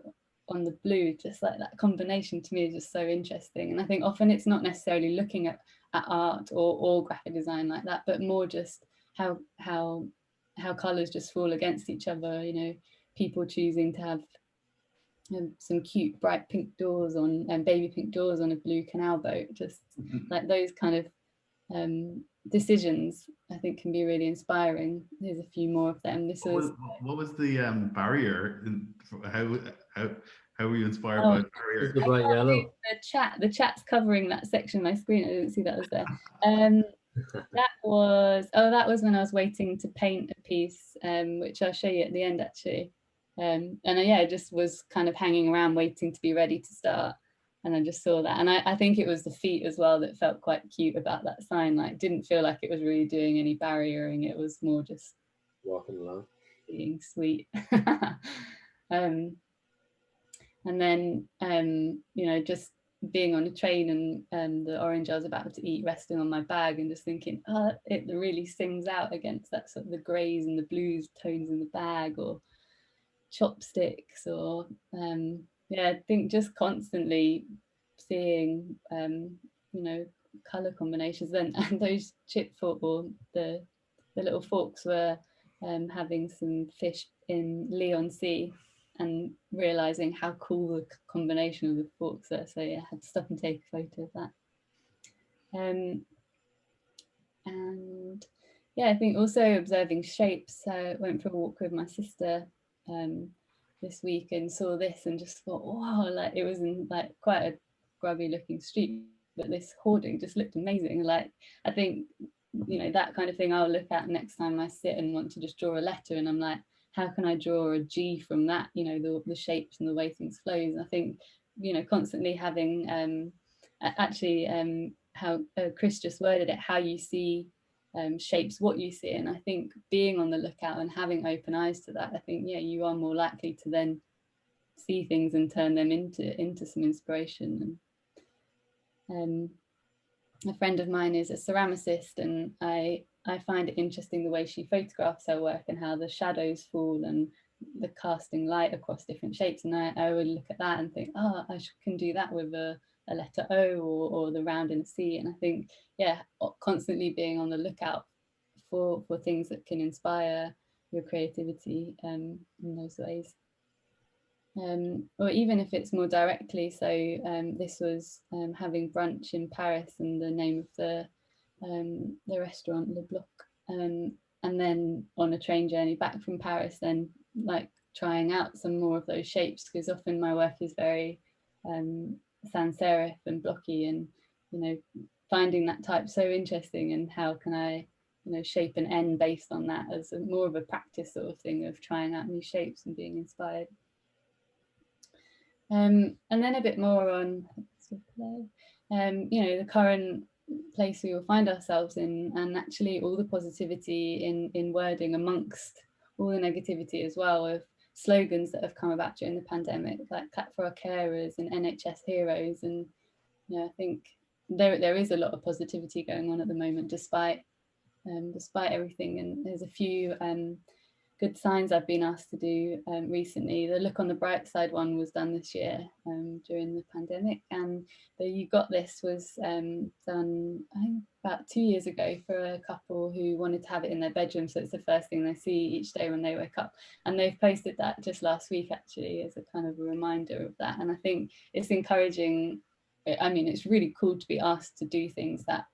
on the blue, just like that combination to me is just so interesting. And I think often it's not necessarily looking at art or graphic design like that, but more just how colors just fall against each other. You know, people choosing to have some cute bright pink doors on and baby pink doors on a blue canal boat, just like those kind of decisions, I think, can be really inspiring. There's a few more of them. What was the barrier? How were you inspired by the barrier? The bright yellow. The chat's covering that section of my screen. I didn't see that was there. That was when I was waiting to paint a piece, which I'll show you at the end actually. And I just was kind of hanging around waiting to be ready to start. And I just saw that. And I think it was the feet as well that felt quite cute about that sign. Like, didn't feel like it was really doing any barriering. It was more just walking along, being sweet. And then, you know, just being on a train and the orange I was about to eat resting on my bag and just thinking, oh, it really sings out against that sort of the greys and the blues tones in the bag, or chopsticks, or I think just constantly seeing, you know, color combinations. And those chip fork, or the little forks, were having some fish in Leon Sea, and realizing how cool the combination of the forks are. So yeah, I had to stop and take a photo of that. And yeah, I think also observing shapes. I went for a walk with my sister this week and saw this and just thought, wow, like it was in like quite a grubby looking street, but this hoarding just looked amazing. Like, I think, you know, that kind of thing I'll look at next time I sit and want to just draw a letter, and I'm like, how can I draw a G from that? You know, the shapes and the way things flows. And I think, you know, constantly having actually how Chris just worded it, how you see shapes what you see. And I think being on the lookout and having open eyes to that, I think, yeah, you are more likely to then see things and turn them into some inspiration. And a friend of mine is a ceramicist, and I find it interesting the way she photographs her work and how the shadows fall and the casting light across different shapes. And I would look at that and think, oh, I can do that with a letter O or the round in a C. And I think, yeah, constantly being on the lookout for things that can inspire your creativity in those ways. Or even if it's more directly, so this was having brunch in Paris, and the name of the restaurant, Le Bloc, and then on a train journey back from Paris, then like trying out some more of those shapes, because often my work is very sans serif and blocky, and finding that type so interesting, and how can I shape an N based on that as more of a practice sort of thing of trying out new shapes and being inspired. And then a bit more on the current place we all find ourselves in, and actually all the positivity in wording amongst all the negativity as well, of slogans that have come about during the pandemic, like Clap for Our Carers and NHS Heroes. And I think there is a lot of positivity going on at the moment, despite everything. And there's a few good signs I've been asked to do recently. The Look on the Bright Side one was done this year during the pandemic, and the You Got This was done, I think, about 2 years ago for a couple who wanted to have it in their bedroom, so it's the first thing they see each day when they wake up. And they've posted that just last week, actually, as a kind of a reminder of that. And I think it's encouraging. I mean, it's really cool to be asked to do things that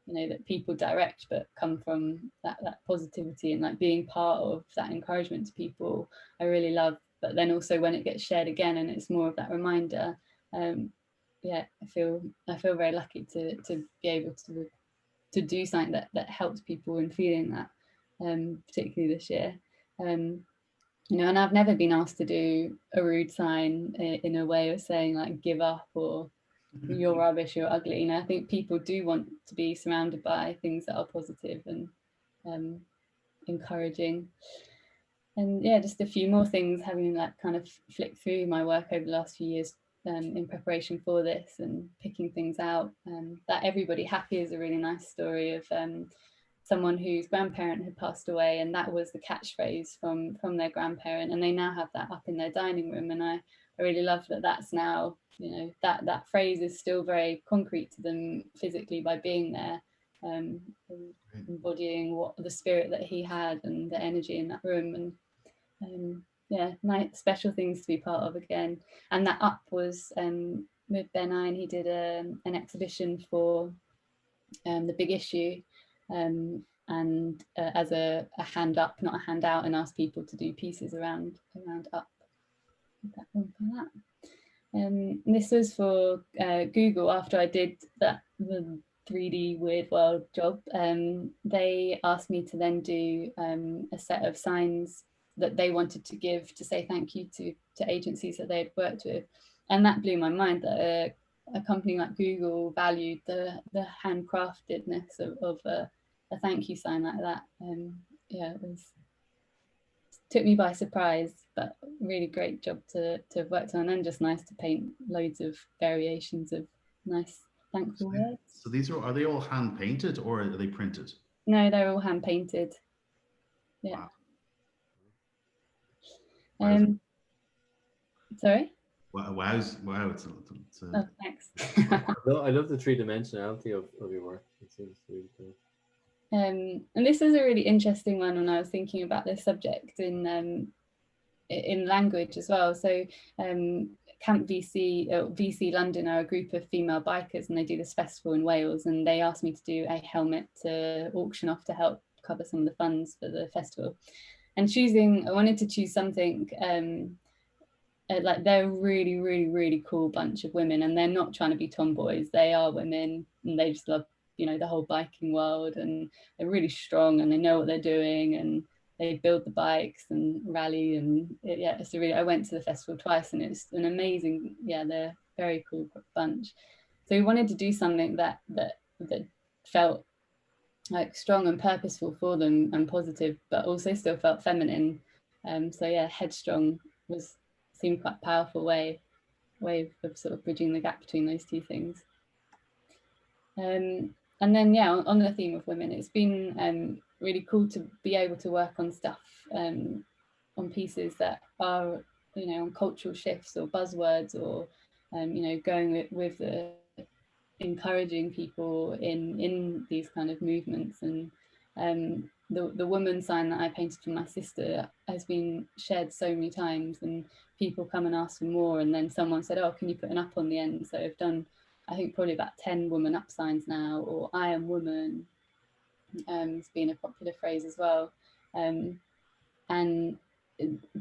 that people direct, but come from that positivity, and like being part of that encouragement to people, I really love. But then also when it gets shared again and it's more of that reminder, I feel very lucky to be able to do something that helps people in feeling that, particularly this year. And I've never been asked to do a rude sign in a way of saying like give up or you're rubbish, you're ugly. I think people do want to be surrounded by things that are positive and encouraging. And yeah, just a few more things, having like kind of flicked through my work over the last few years in preparation for this and picking things out. That Everybody Happy is a really nice story of someone whose grandparent had passed away, and that was the catchphrase from their grandparent, and they now have that up in their dining room. And I really love that that's now, that phrase is still very concrete to them physically by being there, embodying what the spirit that he had and the energy in that room. And nice special things to be part of again. And that up was with Ben Ein. He did an exhibition for the Big Issue, and as a hand up, not a handout, and asked people to do pieces around up. That one for that. This was for Google. After I did the 3D Weird World job, they asked me to then do a set of signs that they wanted to give to say thank you to agencies that they had worked with. And that blew my mind, that a company like Google valued the handcraftedness of a thank you sign like that. It took me by surprise, but really great job to have worked on, and just nice to paint loads of variations of nice thankful words. So these are they all hand painted or are they printed? No, they're all hand painted. Yeah. Wow. Sorry? Wow. It's oh, thanks. I love the three-dimensionality of your work. It seems really cool. And this is a really interesting one when I was thinking about this subject in language as well. So Camp VC London are a group of female bikers, and they do this festival in Wales, and they asked me to do a helmet to auction off to help cover some of the funds for the festival. And I wanted to choose something like they're a really, really, really cool bunch of women, and they're not trying to be tomboys. They are women, and they just love the whole biking world, and they're really strong, and they know what they're doing, and they build the bikes and rally. And I went to the festival twice, and it's an amazing, they're very cool bunch. So we wanted to do something that felt like strong and purposeful for them and positive, but also still felt feminine. So yeah, Headstrong seemed quite a powerful way of sort of bridging the gap between those two things. And then yeah, on the theme of women, it's been really cool to be able to work on stuff, on pieces that are, you know, on cultural shifts or buzzwords, or you know, going with the encouraging people in these kind of movements. And the woman sign that I painted for my sister has been shared so many times, and people come and ask for more, and then someone said, oh, can you put an up on the end? So I've done, I think, probably about 10 woman up signs now, or I am woman. It's been a popular phrase as well. And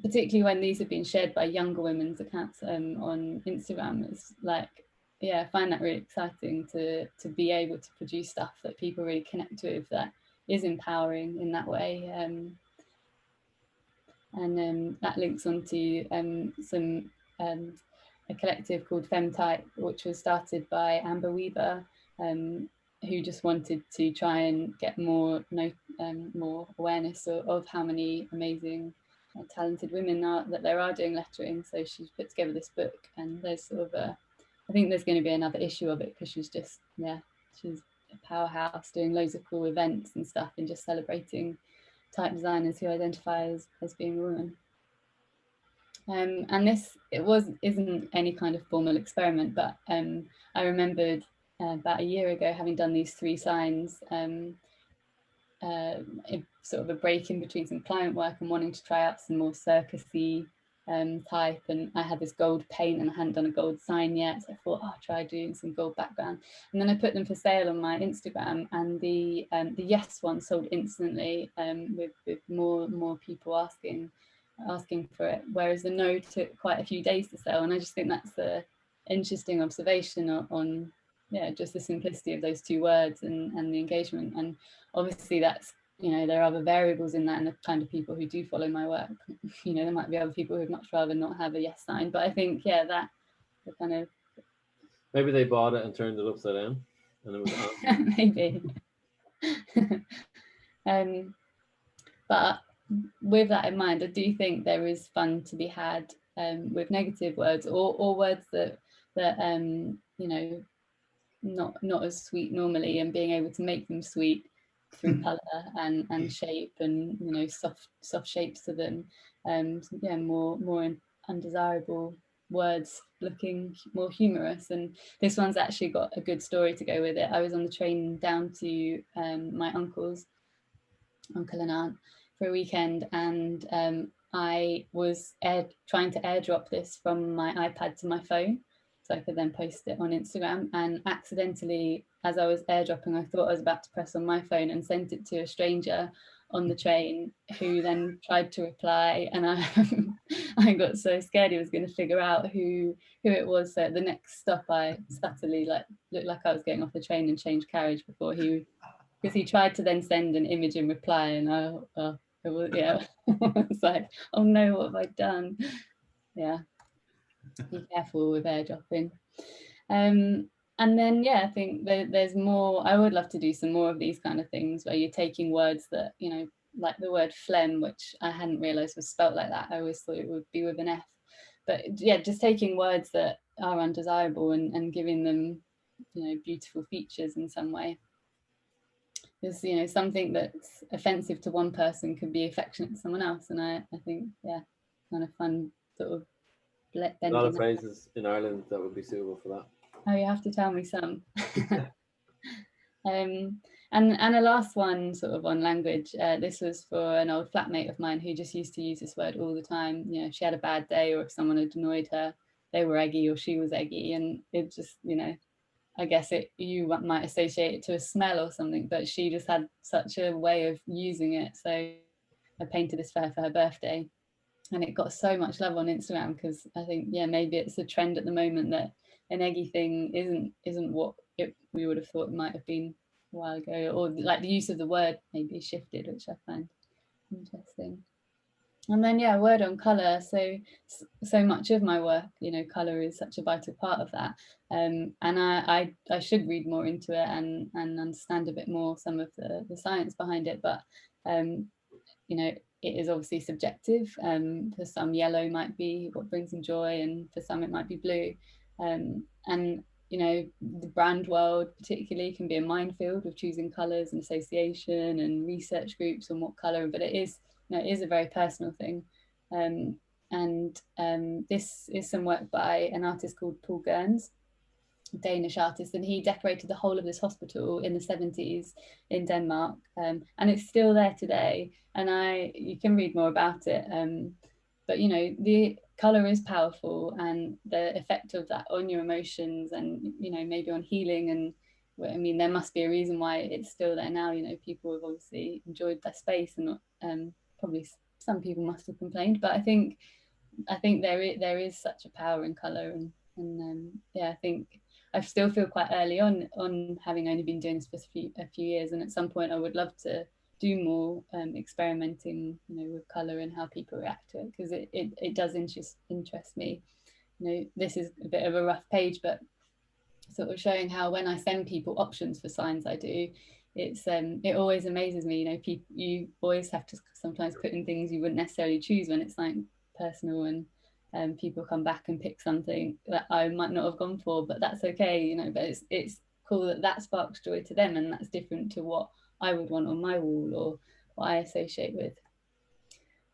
particularly when these have been shared by younger women's accounts on Instagram, it's like, yeah, I find that really exciting to be able to produce stuff that people really connect with, that is empowering in that way. And that links onto a collective called Femtype, which was started by Amber Weaver, who just wanted to try and get more awareness of how many amazing talented women that there are doing lettering. So she's put together this book, and there's sort of I think there's going to be another issue of it, because she's just, yeah, she's a powerhouse doing loads of cool events and stuff, and just celebrating type designers who identify as being women. And this, isn't any kind of formal experiment, but I remembered about a year ago having done these 3 signs, sort of a break in between some client work and wanting to try out some more circusy type, and I had this gold paint and I hadn't done a gold sign yet, so I thought, oh, I'll try doing some gold background. And then I put them for sale on my Instagram, and the yes one sold instantly, with more people asking for it, whereas the no took quite a few days to sell. And I just think that's an interesting observation on yeah, just the simplicity of those 2 words and the engagement. And obviously that's, you know, there are other variables in that, and the kind of people who do follow my work, you know, there might be other people who'd much rather not have a yes sign, but I think, yeah, that the kind of, maybe they bought it and turned it upside down and it was on. maybe. But with that in mind, I do think there is fun to be had with negative words, or words that you know, not as sweet normally, and being able to make them sweet through color and shape, and, you know, soft shapes to them. Yeah, more undesirable words looking more humorous. And this one's actually got a good story to go with it. I was on the train down to my uncle and aunt for a weekend, and I was trying to airdrop this from my iPad to my phone, so I could then post it on Instagram, and accidentally, as I was airdropping, I thought I was about to press on my phone and sent it to a stranger on the train, who then tried to reply, and I got so scared he was going to figure out who it was. So at the next stop, I subtly looked like I was getting off the train and changed carriage before because he tried to then send an image in reply, and it was, yeah, it's like, oh no, what have I done? Yeah. Be careful with airdropping. And then, yeah, I think there's more. I would love to do some more of these kind of things where you're taking words that, you know, like the word phlegm, which I hadn't realized was spelt like that. I always thought it would be with an F. But yeah, just taking words that are undesirable and giving them, you know, beautiful features in some way. Because, you know, something that's offensive to one person could be affectionate to someone else. And I think, yeah, kind of fun sort of a lot of phrases in Ireland that would be suitable for that. Oh, you have to tell me some. And a last one sort of on language. This was for an old flatmate of mine who just used to use this word all the time. You know, if she had a bad day, or if someone had annoyed her, they were eggy or she was eggy. And it just, you know, I guess you might associate it to a smell or something, but she just had such a way of using it. So I painted this for her for her birthday, and it got so much love on Instagram, because I think, yeah, maybe it's a trend at the moment that an eggy thing isn't what we would have thought it might have been a while ago, or like the use of the word maybe shifted, which I find interesting. And then, yeah, a word on colour. So much of my work, you know, colour is such a vital part of that. And I should read more into it and understand a bit more some of the science behind it. But, you know, it is obviously subjective. For some, yellow might be what brings them joy, and for some, it might be blue. And you know, the brand world particularly can be a minefield of choosing colours and association and research groups on what colour, but it is, you know, it is a very personal thing. This is some work by an artist called Paul Gerns, Danish artist, and he decorated the whole of this hospital in the 70s in Denmark, and it's still there today, and you can read more about it, but you know, the color is powerful, and the effect of that on your emotions, and you know, maybe on healing. And I mean, there must be a reason why it's still there now. You know, people have obviously enjoyed that space, and probably some people must have complained, but I think there is such a power in color, and yeah, I think I still feel quite early on having only been doing this for a few years, and at some point I would love to do more experimenting, you know, with color and how people react to it, because it does interest me. You know, this is a bit of a rough page, but sort of showing how when I send people options for signs I do, it always amazes me. You know, you always have to sometimes put in things you wouldn't necessarily choose when it's like personal, and people come back and pick something that I might not have gone for, but that's okay, you know. But it's cool that sparks joy to them, and that's different to what I would want on my wall or what I associate with.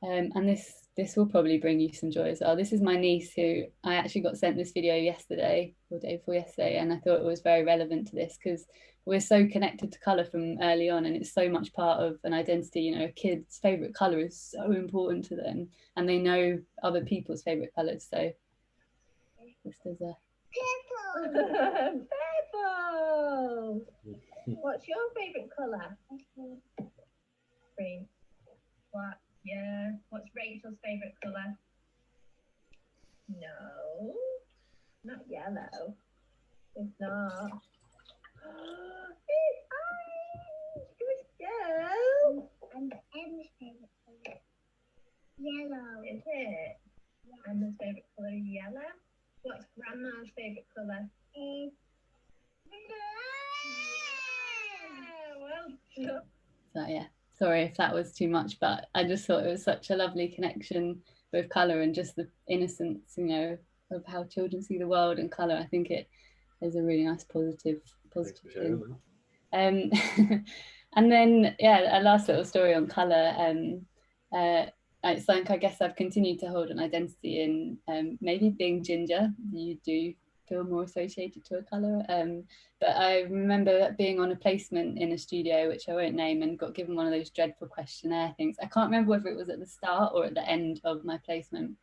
And this will probably bring you some joy as well. This is my niece, who I actually got sent this video yesterday or day before yesterday, and I thought it was very relevant to this because we're so connected to colour from early on, and it's so much part of an identity. You know, a kid's favourite colour is so important to them, and they know other people's favourite colours. So this is a purple. Purple. What's your favourite colour? Green. What? Yeah. What's Rachel's favourite colour? No, not yellow. It's not. It's orange. Good girl. And Emma's favourite colour? Yellow. Is it? Yeah. Emma's favourite colour is yellow. What's Grandma's favourite colour? Blue. Well done. So yeah, sorry if that was too much, but I just thought it was such a lovely connection with colour and just the innocence, you know, of how children see the world and colour. I think it is a really nice positive thing. And then yeah, a last little story on colour. It's like, I guess I've continued to hold an identity in maybe being ginger. You do feel more associated to a colour. But I remember being on a placement in a studio, which I won't name, and got given one of those dreadful questionnaire things. I can't remember whether it was at the start or at the end of my placement.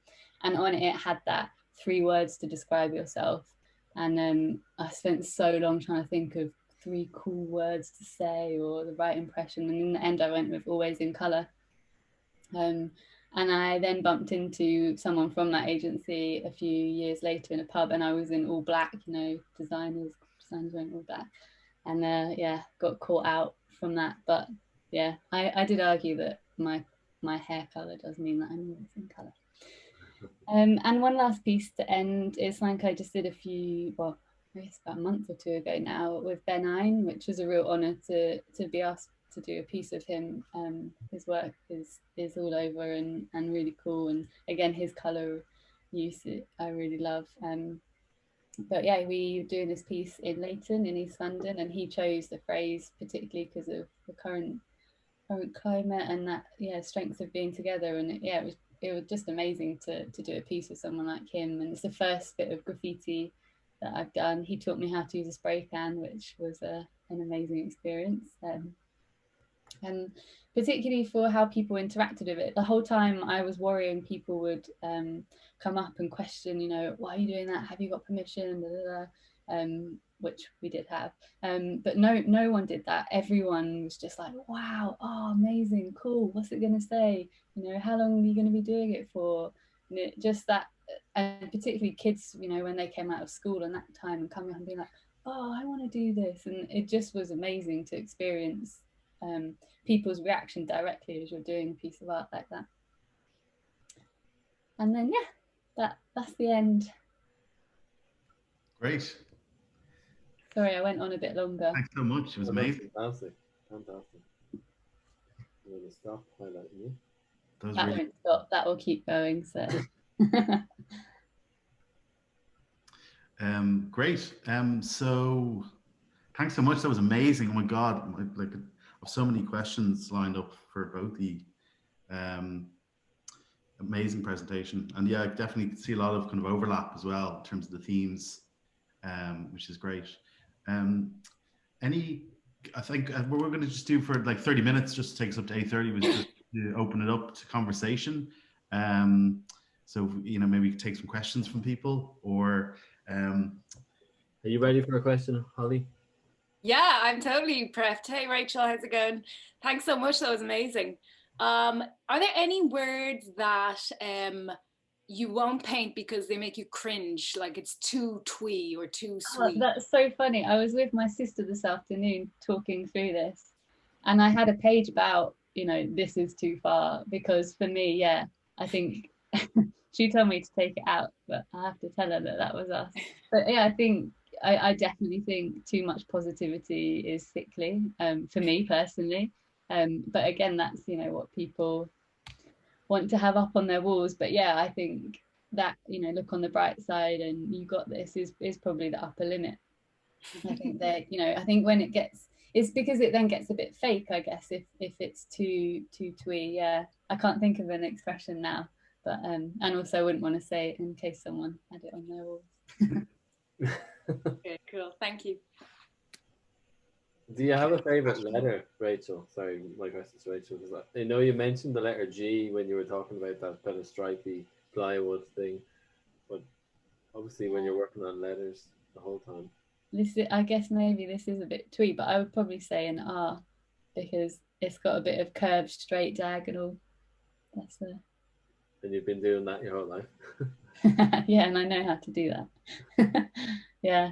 And on it had that 3 words to describe yourself. And I spent so long trying to think of 3 cool words to say or the right impression. And in the end, I went with always in colour. And I then bumped into someone from that agency a few years later in a pub, and I was in all black, you know, designers went all black. And yeah, got caught out from that. But yeah, I did argue that my hair colour does mean that I'm always in colour. And one last piece to end is like I just did well, I guess about a month or 2 ago now with Ben Ein, which was a real honour to be asked to do a piece of him. His work is all over and really cool, and again his colour use I really love. But yeah, we were doing this piece in Leighton in East London, and he chose the phrase particularly because of the current climate and that strength of being together. And it was just amazing to do a piece with someone like him, and it's the first bit of graffiti that I've done. He taught me how to use a spray can, which was an amazing experience. And particularly for how people interacted with it. The whole time I was worrying people would come up and question, you know, why are you doing that? Have you got permission? Blah, blah, blah. Which we did have. But no one did that. Everyone was just like, wow, oh, amazing, cool. What's it going to say? You know, how long are you going to be doing it for? And just that, and particularly kids, you know, when they came out of school and that time and coming up and being like, oh, I want to do this. And it just was amazing to experience people's reaction directly as you're doing a piece of art like that. And then, yeah, that's the end. Great. Sorry, I went on a bit longer. Thanks so much. It was amazing. Fantastic. Fantastic. I'm going to stop highlighting you. That won't stop. That will keep going. So. Great. So thanks so much. That was amazing. Oh my God. Like, I have so many questions lined up for both the amazing presentation. And yeah, I definitely see a lot of kind of overlap as well in terms of the themes, which is great. I think what we're going to just do for like 30 minutes, just takes up to 8:30, was just to open it up to conversation. So, you know, maybe we could take some questions from people, or are you ready for a question, Holly? Yeah, I'm totally prepped. Hey, Rachel, how's it going? Thanks so much. That was amazing. Are there any words that you won't paint because they make you cringe, like it's too twee or too sweet? Oh, that's so funny. I was with my sister this afternoon talking through this, and I had a page about, you know, this is too far, because for me, yeah, I think she told me to take it out, but I have to tell her that that was us. But yeah, I think I definitely think too much positivity is sickly, for me personally. But again, that's, you know, what people want to have up on their walls. But yeah, I think that, you know, look on the bright side and you got this is probably the upper limit. I think that, you know, I think when it gets, it's because it then gets a bit fake, I guess, if it's too twee. Yeah, I can't think of an expression now, but and also I wouldn't want to say it in case someone had it on their walls. Okay, cool. Thank you. Do you have a favorite letter, Rachel? Sorry, my question to Rachel is, I know you mentioned the letter G when you were talking about that kind of stripy plywood thing, but obviously when you're working on letters the whole time. This is, I guess maybe this is a bit twee, but I would probably say an R, because it's got a bit of curved, straight, diagonal. That's the. And you've been doing that your whole life. Yeah, and I know how to do that. Yeah.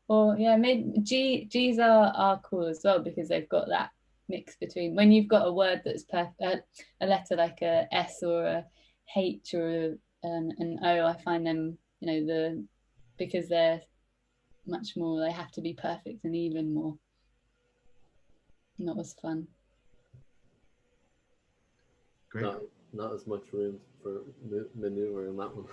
Or yeah, maybe G's are cool as well, because they've got that mix between, when you've got a word that's perfect, a letter like a S or a H or an O. I find them, you know, because they're much more, they have to be perfect and even more. Not as fun. great. Not as much room for maneuver in that one.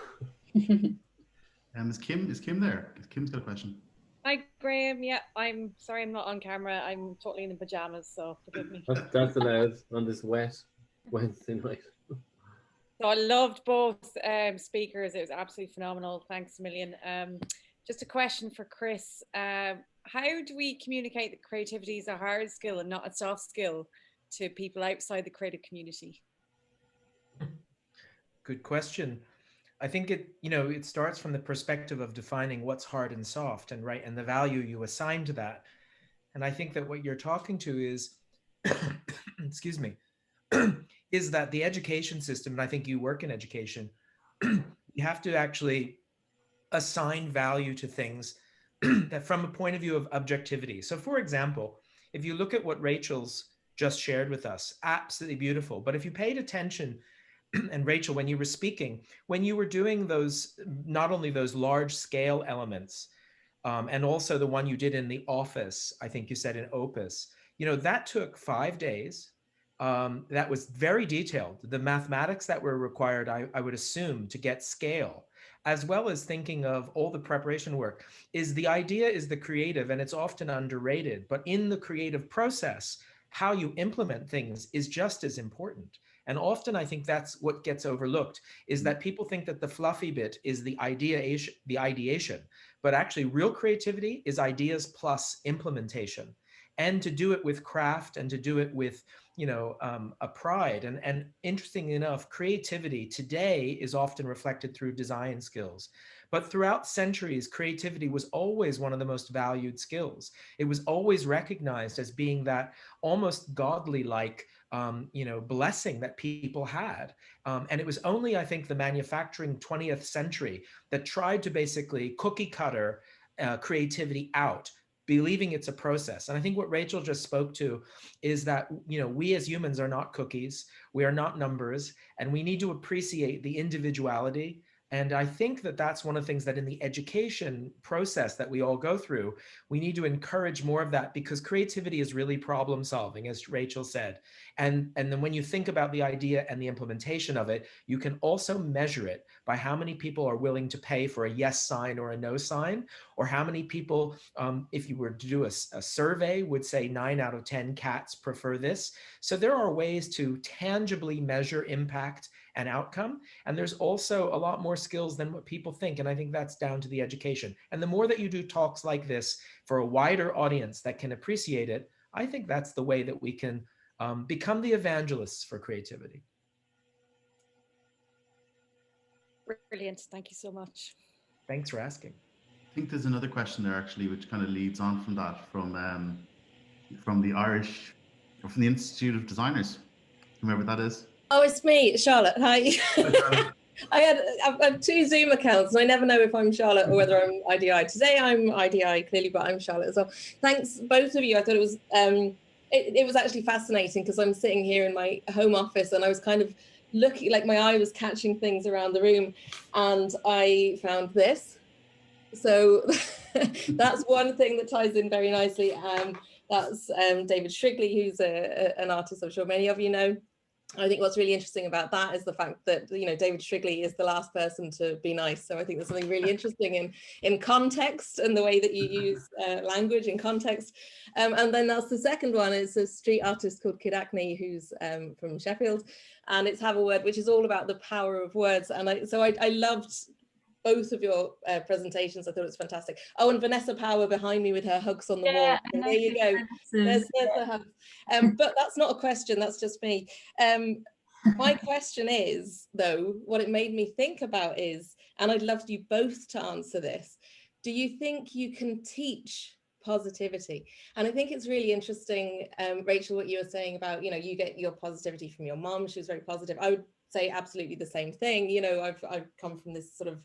Is Kim there? Kim's got a question. Hi, Graham. Yeah, I'm sorry I'm not on camera. I'm totally in the pajamas, so forgive me. That's allowed on this wet Wednesday night. So I loved both speakers. It was absolutely phenomenal. Thanks a million. Just a question for Chris. How do we communicate that creativity is a hard skill and not a soft skill to people outside the creative community? Good question. I think it starts from the perspective of defining what's hard and soft, and right, and the value you assign to that. And I think that what you're talking to is, excuse me, is that the education system, and I think you work in education, you have to actually assign value to things that from a point of view of objectivity. So for example, if you look at what Rachel's just shared with us, absolutely beautiful. But if you paid attention, and Rachel, when you were speaking, when you were doing those, not only those large scale elements, and also the one you did in the office, I think you said in Opus, that took 5 days. That was very detailed. The mathematics that were required, I would assume, to get scale, as well as thinking of all the preparation work, is the idea is the creative, and it's often underrated, but in the creative process, how you implement things is just as important. And often I think that's what gets overlooked, is that people think that the fluffy bit is the ideation, but actually real creativity is ideas plus implementation. And to do it with craft and to do it with, a pride. And interesting enough, creativity today is often reflected through design skills. But throughout centuries, creativity was always one of the most valued skills. It was always recognized as being that almost godly-like blessing that people had. And it was only, I think, the manufacturing 20th century that tried to basically cookie cutter creativity out, believing it's a process. And I think what Rachel just spoke to is that, you know, we as humans are not cookies, we are not numbers, and we need to appreciate the individuality. And I think that that's one of the things that in the education process that we all go through, we need to encourage more of that, because creativity is really problem solving, as Rachel said. And then when you think about the idea and the implementation of it, you can also measure it by how many people are willing to pay for a yes sign or a no sign, or how many people, if you were to do a survey, would say 9 out of 10 cats prefer this. So there are ways to tangibly measure impact and outcome. And there's also a lot more skills than what people think. And I think that's down to the education. And the more that you do talks like this for a wider audience that can appreciate it, I think that's the way that we can become the evangelists for creativity. Brilliant. Thank you so much. Thanks for asking. I think there's another question there actually, which kind of leads on from that, from the Irish, or from the Institute of Designers, whomever that is. Oh, it's me, Charlotte. Hi. I've got 2 Zoom accounts, and I never know if I'm Charlotte or whether I'm IDI. Today I'm IDI, clearly, but I'm Charlotte as well. Thanks, both of you. I thought it was it was actually fascinating, because I'm sitting here in my home office, and I was kind of looking, like my eye was catching things around the room, and I found this. So that's one thing that ties in very nicely. That's David Shrigley, who's an artist I'm sure many of you know. I think what's really interesting about that is the fact that, you know, David Shrigley is the last person to be nice. So I think there's something really interesting in context and the way that you use language in context. And then that's the second one. It's a street artist called Kid Acne, who's from Sheffield, and it's Have a Word, which is all about the power of words. And I loved both of your presentations. I thought it was fantastic. Oh, and Vanessa Power behind me with her hugs on the wall. So there you go. There's the hugs. But that's not a question, that's just me. My question is, though, what it made me think about is, and I'd love you both to answer this, do you think you can teach positivity? And I think it's really interesting, Rachel, what you were saying about, you know, you get your positivity from your mom. She was very positive. I would say absolutely the same thing. You know, I've come from this sort of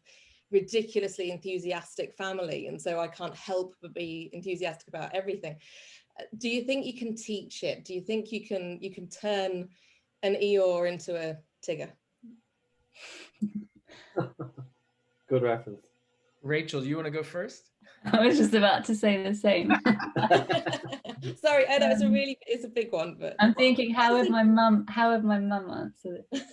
ridiculously enthusiastic family, and so I can't help but be enthusiastic about everything. Do you think you can teach it? Do you think you can turn an Eeyore into a Tigger? Good reference. Rachel, do you want to go first? I was just about to say the same. Sorry, I know it's a big one, but I'm thinking, how would my mum answer it?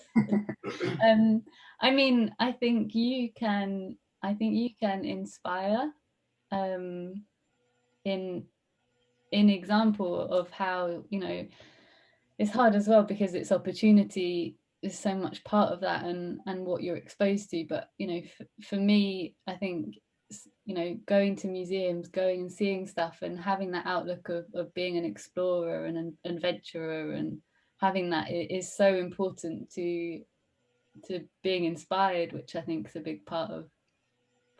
I mean, I think you can inspire in example of how, you know, it's hard as well, because it's opportunity is so much part of that, and what you're exposed to. But, you know, for me, I think, you know, going to museums, going and seeing stuff, and having that outlook of being an explorer and an adventurer, and having that is so important to being inspired, which I think is a big part of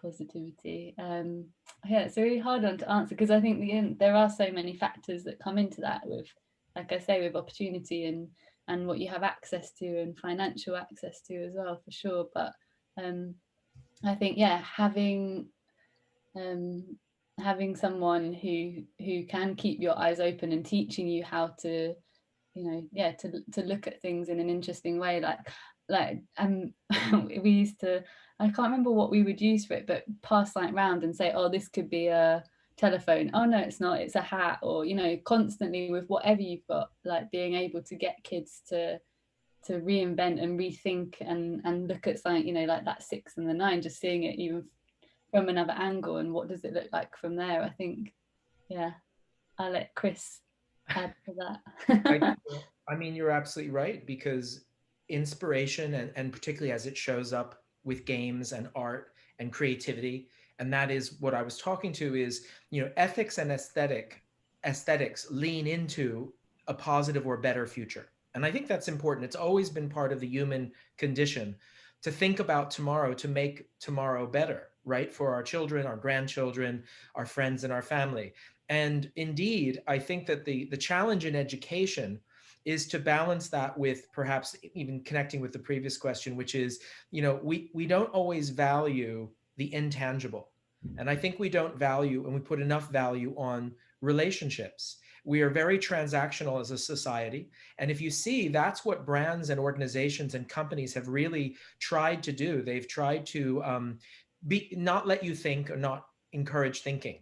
positivity. Yeah, it's a really hard one to answer, because I think there are so many factors that come into that, with, like I say, with opportunity and what you have access to, and financial access to as well, for sure. But I think, yeah, having someone who can keep your eyes open and teaching you how to, you know, yeah, to look at things in an interesting way, like we used to, I can't remember what we would use for it, but pass like round and say, oh, this could be a telephone. Oh no, it's not, it's a hat. Or, you know, constantly with whatever you've got, like being able to get kids to reinvent and rethink and look at something, you know, like that 6 and the 9, just seeing it even from another angle, and what does it look like from there. I think, yeah, I'll let Chris add to that. I mean, you're absolutely right, because inspiration, and particularly as it shows up with games and art and creativity, and that is what I was talking to, is, you know, ethics and aesthetics lean into a positive or better future. And I think that's important. It's always been part of the human condition to think about tomorrow, to make tomorrow better, right? For our children, our grandchildren, our friends, and our family. And indeed, I think that the challenge in education is to balance that with, perhaps even connecting with the previous question, which is, you know, we don't always value the intangible. And I think we don't value, and we put enough value on relationships. We are very transactional as a society. And if you see, that's what brands and organizations and companies have really tried to do. They've tried to not let you think or not encourage thinking.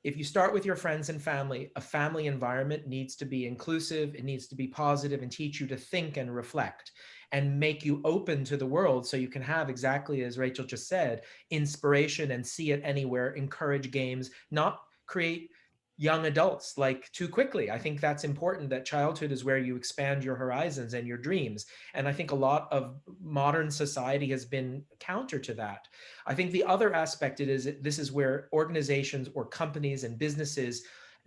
If you start with your friends and family, a family environment needs to be inclusive, it needs to be positive and teach you to think and reflect and make you open to the world so you can have, exactly as Rachel just said, inspiration and see it anywhere, encourage games, not create young adults like too quickly. I think that's important, that childhood is where you expand your horizons and your dreams. And I think a lot of modern society has been counter to that. I think the other aspect this is where organizations or companies and businesses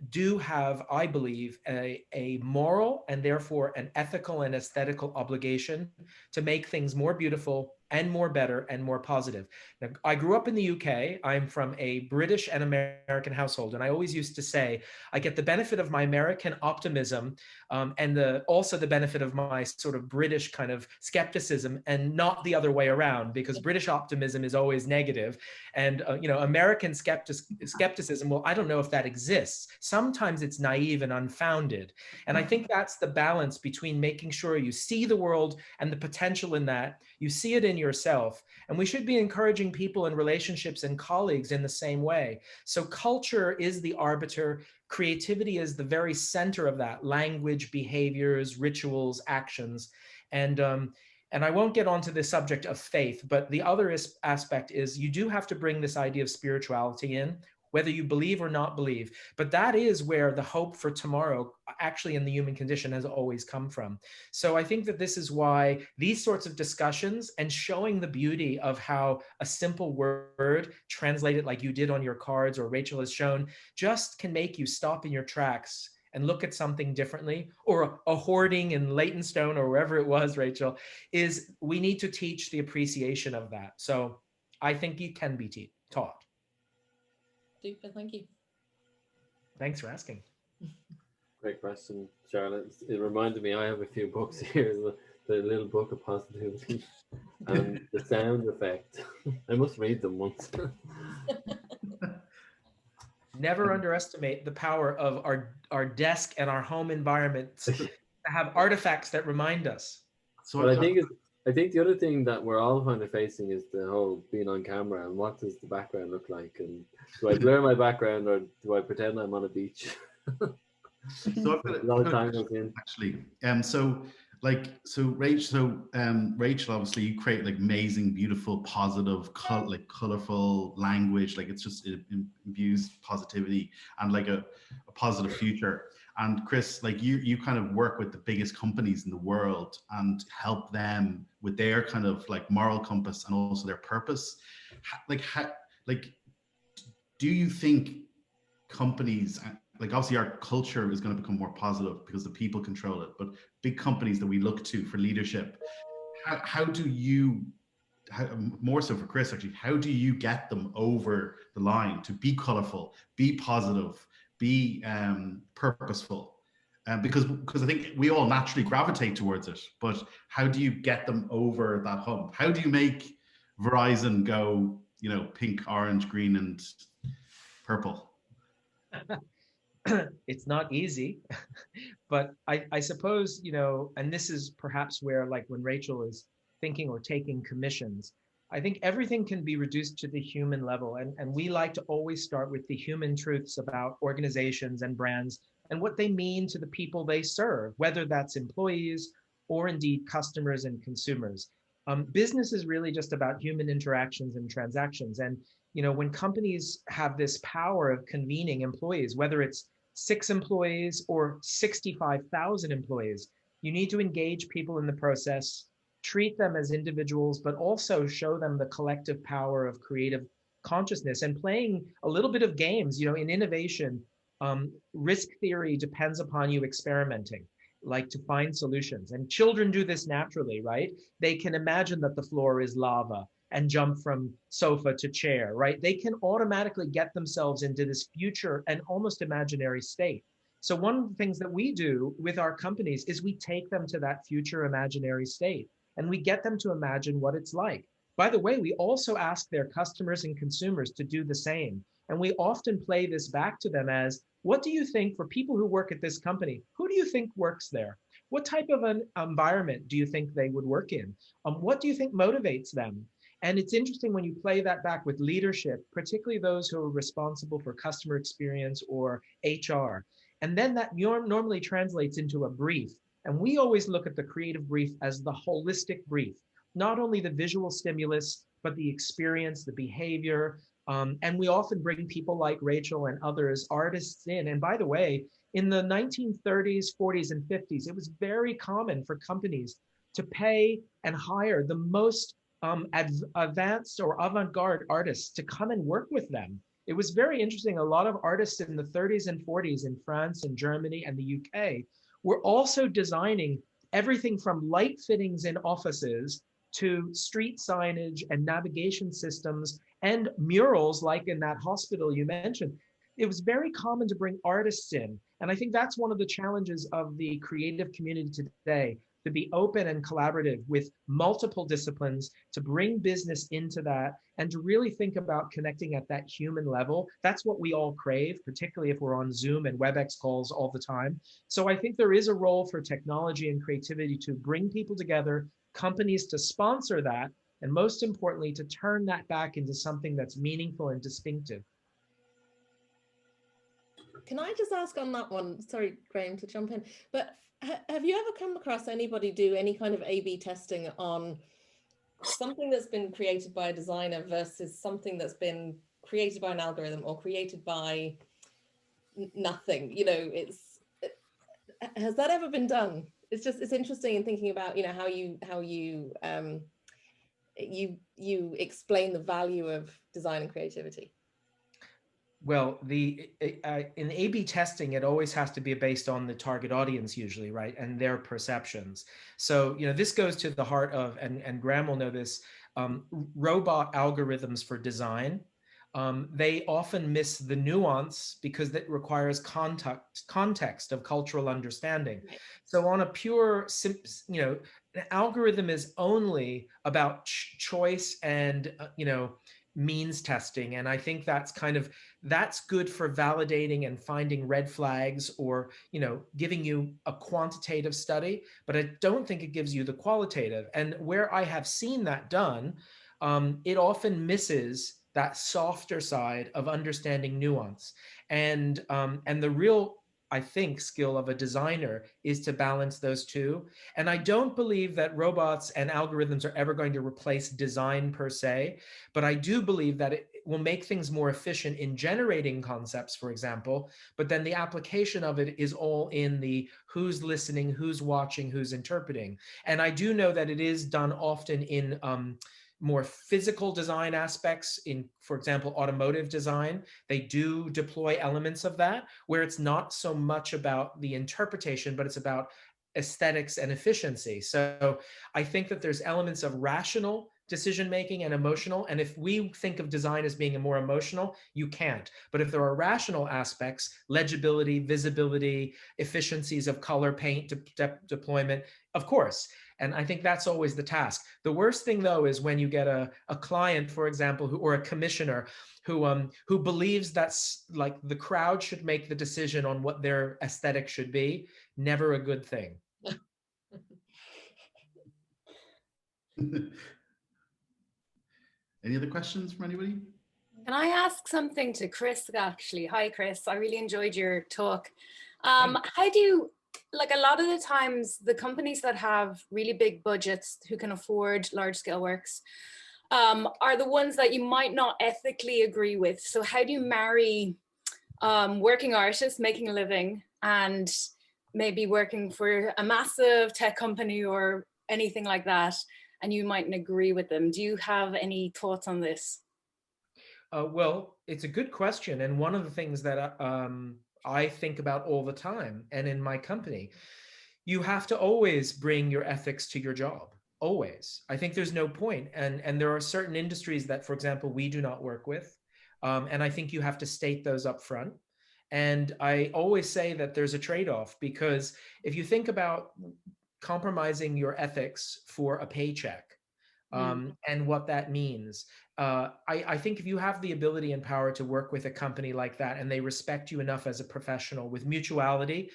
do have, I believe, a moral and therefore an ethical and aesthetical obligation to make things more beautiful and more better and more positive. Now, I grew up in the UK. I'm from a British and American household. And I always used to say, I get the benefit of my American optimism and also the benefit of my sort of British kind of skepticism, and not the other way around, because British optimism is always negative. And, American skepticism, well, I don't know if that exists. Sometimes it's naive and unfounded. And I think that's the balance between making sure you see the world and the potential in that, you see it in yourself. And we should be encouraging people in relationships and colleagues in the same way. So culture is the arbiter. Creativity is the very center of that: language, behaviors, rituals, actions. And I won't get onto the subject of faith, but the other aspect is you do have to bring this idea of spirituality in, whether you believe or not believe. But that is where the hope for tomorrow actually in the human condition has always come from. So I think that this is why these sorts of discussions and showing the beauty of how a simple word translated like you did on your cards, or Rachel has shown, just can make you stop in your tracks and look at something differently, or a hoarding in Leytonstone or wherever it was, Rachel, is we need to teach the appreciation of that. So I think it can be taught. Super, thank you. Thanks for asking. Great question, Charlotte. It reminded me, I have a few books here, the little book of positivity and the sound effect. I must read them once. Never underestimate the power of our desk and our home environments to have artifacts that remind us. So I think the other thing that we're all kind of facing is the whole being on camera, and what does the background look like, and do I blur my background or do I pretend I'm on a beach? So I've got a lot of time actually. Rachel, obviously you create like amazing, beautiful, positive, colorful language. Like it imbues positivity and like a positive future. And Chris, like you kind of work with the biggest companies in the world and help them with their kind of like moral compass and also their purpose. Do you think companies, like obviously our culture is going to become more positive because the people control it, but big companies that we look to for leadership, how do you, more so for Chris actually, how do you get them over the line to be colorful, be positive, be purposeful? Because I think we all naturally gravitate towards it, but how do you get them over that hump? How do you make Verizon go, pink, orange, green, and purple? It's not easy, but I suppose, and this is perhaps where, like when Rachel is thinking or taking commissions, I think everything can be reduced to the human level. And we like to always start with the human truths about organizations and brands and what they mean to the people they serve, whether that's employees or indeed customers and consumers. Business is really just about human interactions and transactions. And, when companies have this power of convening employees, whether it's 6 employees or 65,000 employees, you need to engage people in the process, treat them as individuals, but also show them the collective power of creative consciousness and playing a little bit of games. In innovation, risk theory depends upon you experimenting, like to find solutions. And children do this naturally, right? They can imagine that the floor is lava and jump from sofa to chair, right? They can automatically get themselves into this future and almost imaginary state. So one of the things that we do with our companies is we take them to that future imaginary state and we get them to imagine what it's like. By the way, we also ask their customers and consumers to do the same. And we often play this back to them as, what do you think for people who work at this company? Who do you think works there? What type of an environment do you think they would work in? What do you think motivates them? And it's interesting when you play that back with leadership, particularly those who are responsible for customer experience or HR. And then that normally translates into a brief. And we always look at the creative brief as the holistic brief, not only the visual stimulus, but the experience, the behavior. And we often bring people like Rachel and others, artists in. And by the way, in the 1930s, 40s, and 50s, it was very common for companies to pay and hire the most advanced or avant-garde artists to come and work with them. It was very interesting. A lot of artists in the 30s and 40s in France and Germany and the UK were also designing everything from light fittings in offices to street signage and navigation systems and murals like in that hospital you mentioned. It was very common to bring artists in. And I think that's one of the challenges of the creative community today, to be open and collaborative with multiple disciplines, to bring business into that, and to really think about connecting at that human level. That's what we all crave, particularly if we're on Zoom and WebEx calls all the time. So I think there is a role for technology and creativity to bring people together, companies to sponsor that, and most importantly, to turn that back into something that's meaningful and distinctive. Can I just ask on that one, sorry, Graham, to jump in, but have you ever come across anybody do any kind of A/B testing on something that's been created by a designer versus something that's been created by an algorithm or created by nothing? You know, has that ever been done? It's interesting in thinking about, you know, how you explain the value of design and creativity. Well, in A/B testing, it always has to be based on the target audience usually, right? And their perceptions. So, you know, this goes to the heart of, and Graham will know this, robot algorithms for design. They often miss the nuance because that requires context of cultural understanding. Right. So on a pure, you know, an algorithm is only about choice and, you know, means testing. And I think that's good for validating and finding red flags or, you know, giving you a quantitative study, but I don't think it gives you the qualitative. And where I have seen that done, it often misses that softer side of understanding nuance. And the real, I think, skill of a designer is to balance those two. And I don't believe that robots and algorithms are ever going to replace design per se, but I do believe that it will make things more efficient in generating concepts, for example, but then the application of it is all in the who's listening, who's watching, who's interpreting. And I do know that it is done often in more physical design aspects in, for example, automotive design. They do deploy elements of that where it's not so much about the interpretation, but it's about aesthetics and efficiency. So I think that there's elements of rational decision-making and emotional. And if we think of design as being a more emotional, you can't. But if there are rational aspects, legibility, visibility, efficiencies of color, paint, deployment, of course. And I think that's always the task. The worst thing, though, is when you get a client, for example, or a commissioner who believes that's like the crowd should make the decision on what their aesthetic should be. Never a good thing. Any other questions from anybody? Can I ask something to Chris, actually? Hi, Chris. I really enjoyed your talk. How do you, like a lot of the times, the companies that have really big budgets who can afford large scale works are the ones that you might not ethically agree with. So how do you marry working artists making a living and maybe working for a massive tech company or anything like that, and you mightn't agree with them? Do you have any thoughts on this? Well, it's a good question. And one of the things that I think about all the time, and in my company, you have to always bring your ethics to your job. Always. I think there's no point. And there are certain industries that, for example, we do not work with. And I think you have to state those up front. And I always say that there's a trade-off, because if you think about compromising your ethics for a paycheck, and what that means. I think if you have the ability and power to work with a company like that and they respect you enough as a professional with mutuality,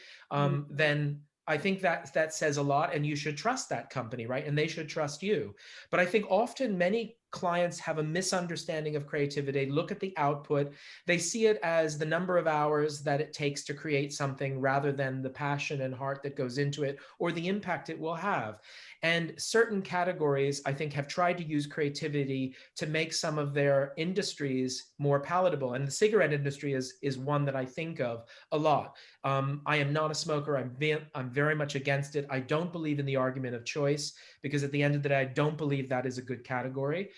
then I think that says a lot, and you should trust that company, right? And they should trust you. But I think often many clients have a misunderstanding of creativity, look at the output, they see it as the number of hours that it takes to create something rather than the passion and heart that goes into it or the impact it will have. And certain categories, I think, have tried to use creativity to make some of their industries more palatable. And the cigarette industry is one that I think of a lot. I am not a smoker. I'm very much against it. I don't believe in the argument of choice, because at the end of the day, I don't believe that is a good category,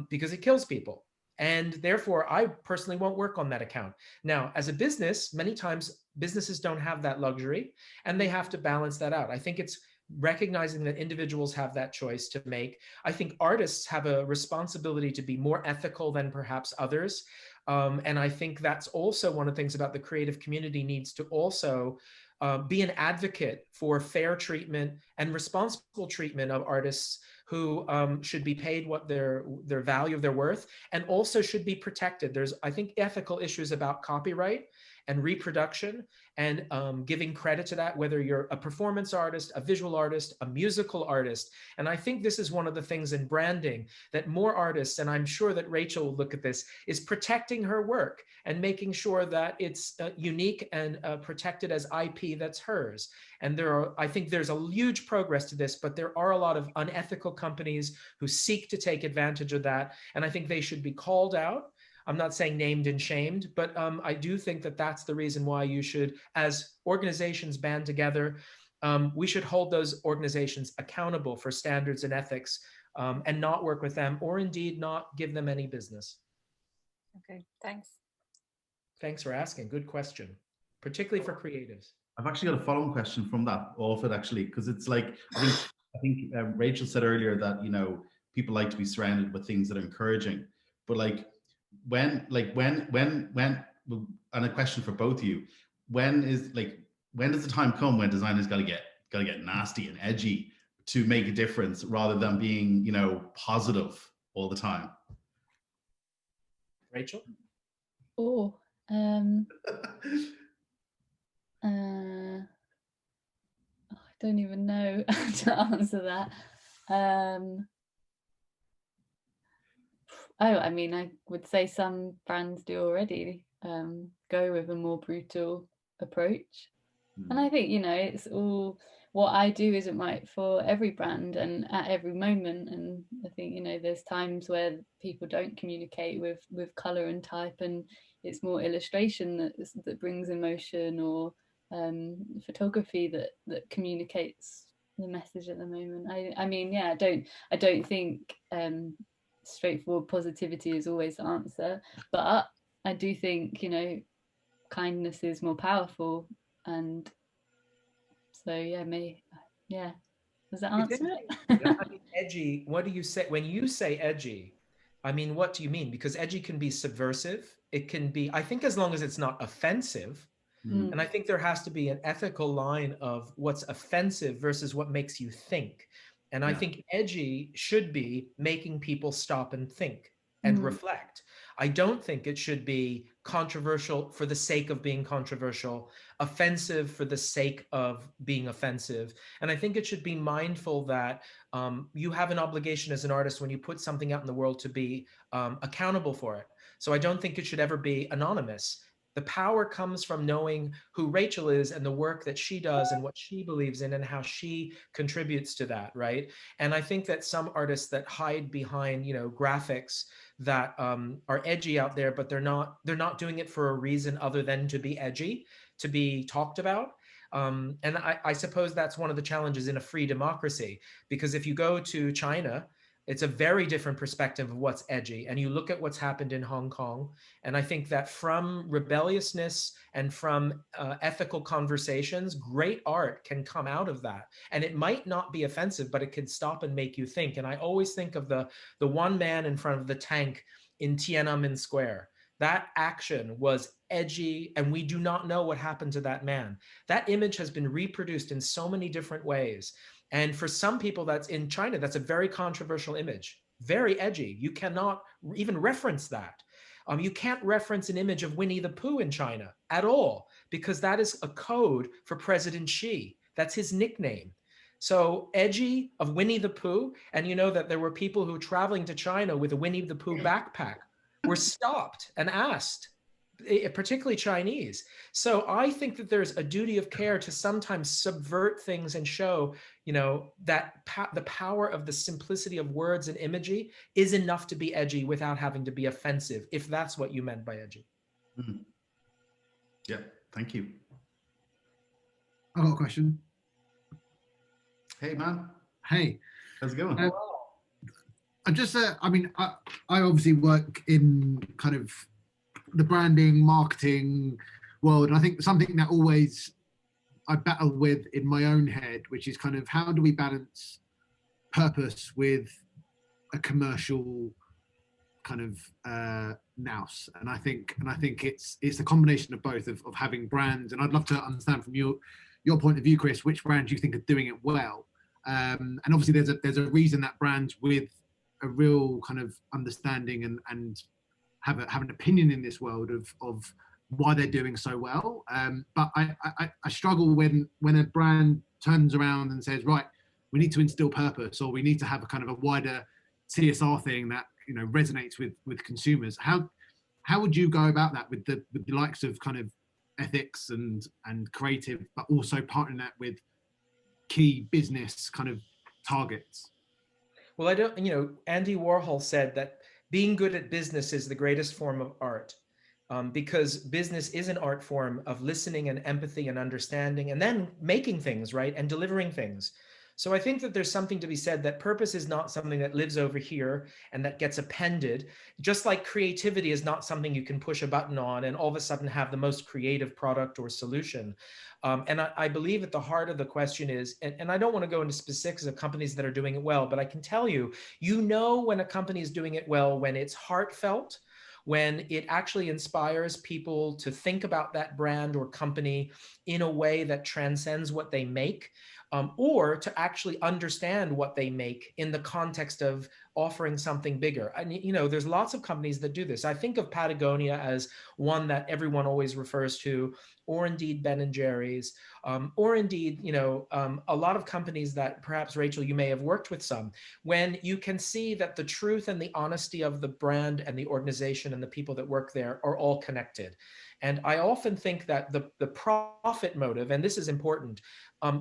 because it kills people. And therefore, I personally won't work on that account. Now, as a business, many times businesses don't have that luxury and they have to balance that out. I think it's recognizing that individuals have that choice to make. I think artists have a responsibility to be more ethical than perhaps others. And I think that's also one of the things about the creative community needs to also be an advocate for fair treatment and responsible treatment of artists who should be paid what their value of their worth, and also should be protected. There's, I think, ethical issues about copyright and reproduction, and giving credit to that, whether you're a performance artist, a visual artist, a musical artist. And I think this is one of the things in branding that more artists, and I'm sure that Rachel will look at this, is protecting her work and making sure that it's unique and protected as IP that's hers. And I think there's a huge progress to this, but there are a lot of unethical companies who seek to take advantage of that. And I think they should be called out. I'm not saying named and shamed, but I do think that that's the reason why you should, as organizations band together, we should hold those organizations accountable for standards and ethics, and not work with them, or indeed not give them any business. Okay, thanks. Thanks for asking. Good question, particularly for creatives. I've actually got a follow-on question from that off it, actually, because it's like, I think Rachel said earlier that, you know, people like to be surrounded with things that are encouraging, but like, when and a question for both of you, when does the time come when designers gotta get nasty and edgy to make a difference, rather than being, you know, positive all the time? Rachel? I don't even know how to answer that. I mean, I would say some brands do already go with a more brutal approach. And I think, you know, it's all, what I do isn't right for every brand and at every moment. And I think, you know, there's times where people don't communicate with color and type, and it's more illustration that brings emotion, or photography that communicates the message at the moment. I mean, yeah, I don't think straightforward positivity is always the answer, but I do think, you know, kindness is more powerful. And so does that answer it? I mean, edgy, what do you say when you say edgy? I mean, what do you mean? Because edgy can be subversive. It can be, I think, as long as it's not offensive. And I think there has to be an ethical line of what's offensive versus what makes you think. And I think edgy should be making people stop and think and reflect. I don't think it should be controversial for the sake of being controversial, offensive for the sake of being offensive. And I think it should be mindful that you have an obligation as an artist when you put something out in the world to be accountable for it. So I don't think it should ever be anonymous. The power comes from knowing who Rachel is and the work that she does and what she believes in and how she contributes to that, right? And I think that some artists that hide behind, you know, graphics that are edgy out there, but they're not doing it for a reason other than to be edgy, to be talked about. And I suppose that's one of the challenges in a free democracy, because if you go to China, it's a very different perspective of what's edgy. And you look at what's happened in Hong Kong. And I think that from rebelliousness and from ethical conversations, great art can come out of that. And it might not be offensive, but it can stop and make you think. And I always think of the one man in front of the tank in Tiananmen Square. That action was edgy, and we do not know what happened to that man. That image has been reproduced in so many different ways. And for some people that's in China, that's a very controversial image, very edgy. You cannot even reference that. You can't reference an image of Winnie the Pooh in China at all, because that is a code for President Xi. That's his nickname. So edgy of Winnie the Pooh, and you know that there were people who were traveling to China with a Winnie the Pooh backpack were stopped and asked, particularly Chinese. So I think that there's a duty of care to sometimes subvert things and show, you know, that the power of the simplicity of words and imagery is enough to be edgy without having to be offensive, if that's what you meant by edgy. Mm. Yeah, thank you. I've got a question. Hey, man. Hey. How's it going? I just, I mean, I obviously work in kind of the branding, marketing world. And I think something that always I battle with in my own head, which is kind of how do we balance purpose with a commercial kind of nous? And I think it's a combination of both, of having brands. And I'd love to understand from your point of view, Chris, which brands you think are doing it well. And obviously there's a reason that brands with a real kind of understanding and have an opinion in this world of why they're doing so well. But I struggle when a brand turns around and says, right, we need to instill purpose, or we need to have a kind of a wider CSR thing that, you know, resonates with consumers. How would you go about that with the likes of kind of ethics and creative, but also partnering that with key business kind of targets? Well, Andy Warhol said that being good at business is the greatest form of art, because business is an art form of listening and empathy and understanding, and then making things, right, and delivering things. So I think that there's something to be said that purpose is not something that lives over here and that gets appended, just like creativity is not something you can push a button on and all of a sudden have the most creative product or solution. And I believe at the heart of the question is, and I don't want to go into specifics of companies that are doing it well, but I can tell you, you know when a company is doing it well, when it's heartfelt, when it actually inspires people to think about that brand or company in a way that transcends what they make, or to actually understand what they make in the context of offering something bigger. And, you know, there's lots of companies that do this. I think of Patagonia as one that everyone always refers to, or indeed Ben and Jerry's, or indeed, you know, a lot of companies that perhaps, Rachel, you may have worked with some, when you can see that the truth and the honesty of the brand and the organization and the people that work there are all connected. And I often think that the profit motive, and this is important,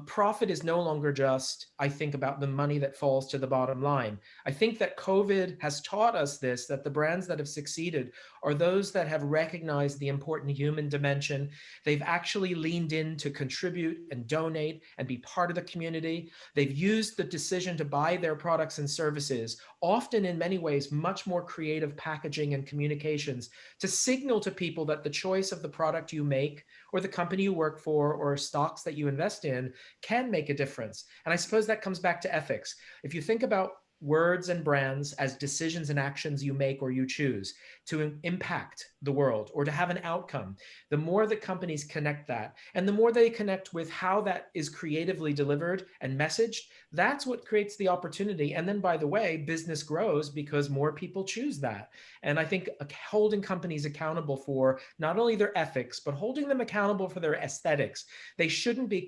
profit is no longer just, I think, about the money that falls to the bottom line. I think that COVID has taught us this, that the brands that have succeeded are those that have recognized the important human dimension. They've actually leaned in to contribute and donate and be part of the community. They've used the decision to buy their products and services, often in many ways, much more creative packaging and communications, to signal to people that the choice of the product you make or the company you work for or stocks that you invest in can make a difference. And I suppose that comes back to ethics. If you think about words and brands as decisions and actions you make or you choose to impact the world or to have an outcome, the more that companies connect that, and the more they connect with how that is creatively delivered and messaged, that's what creates the opportunity. And then, by the way, business grows because more people choose that. And I think holding companies accountable for not only their ethics, but holding them accountable for their aesthetics.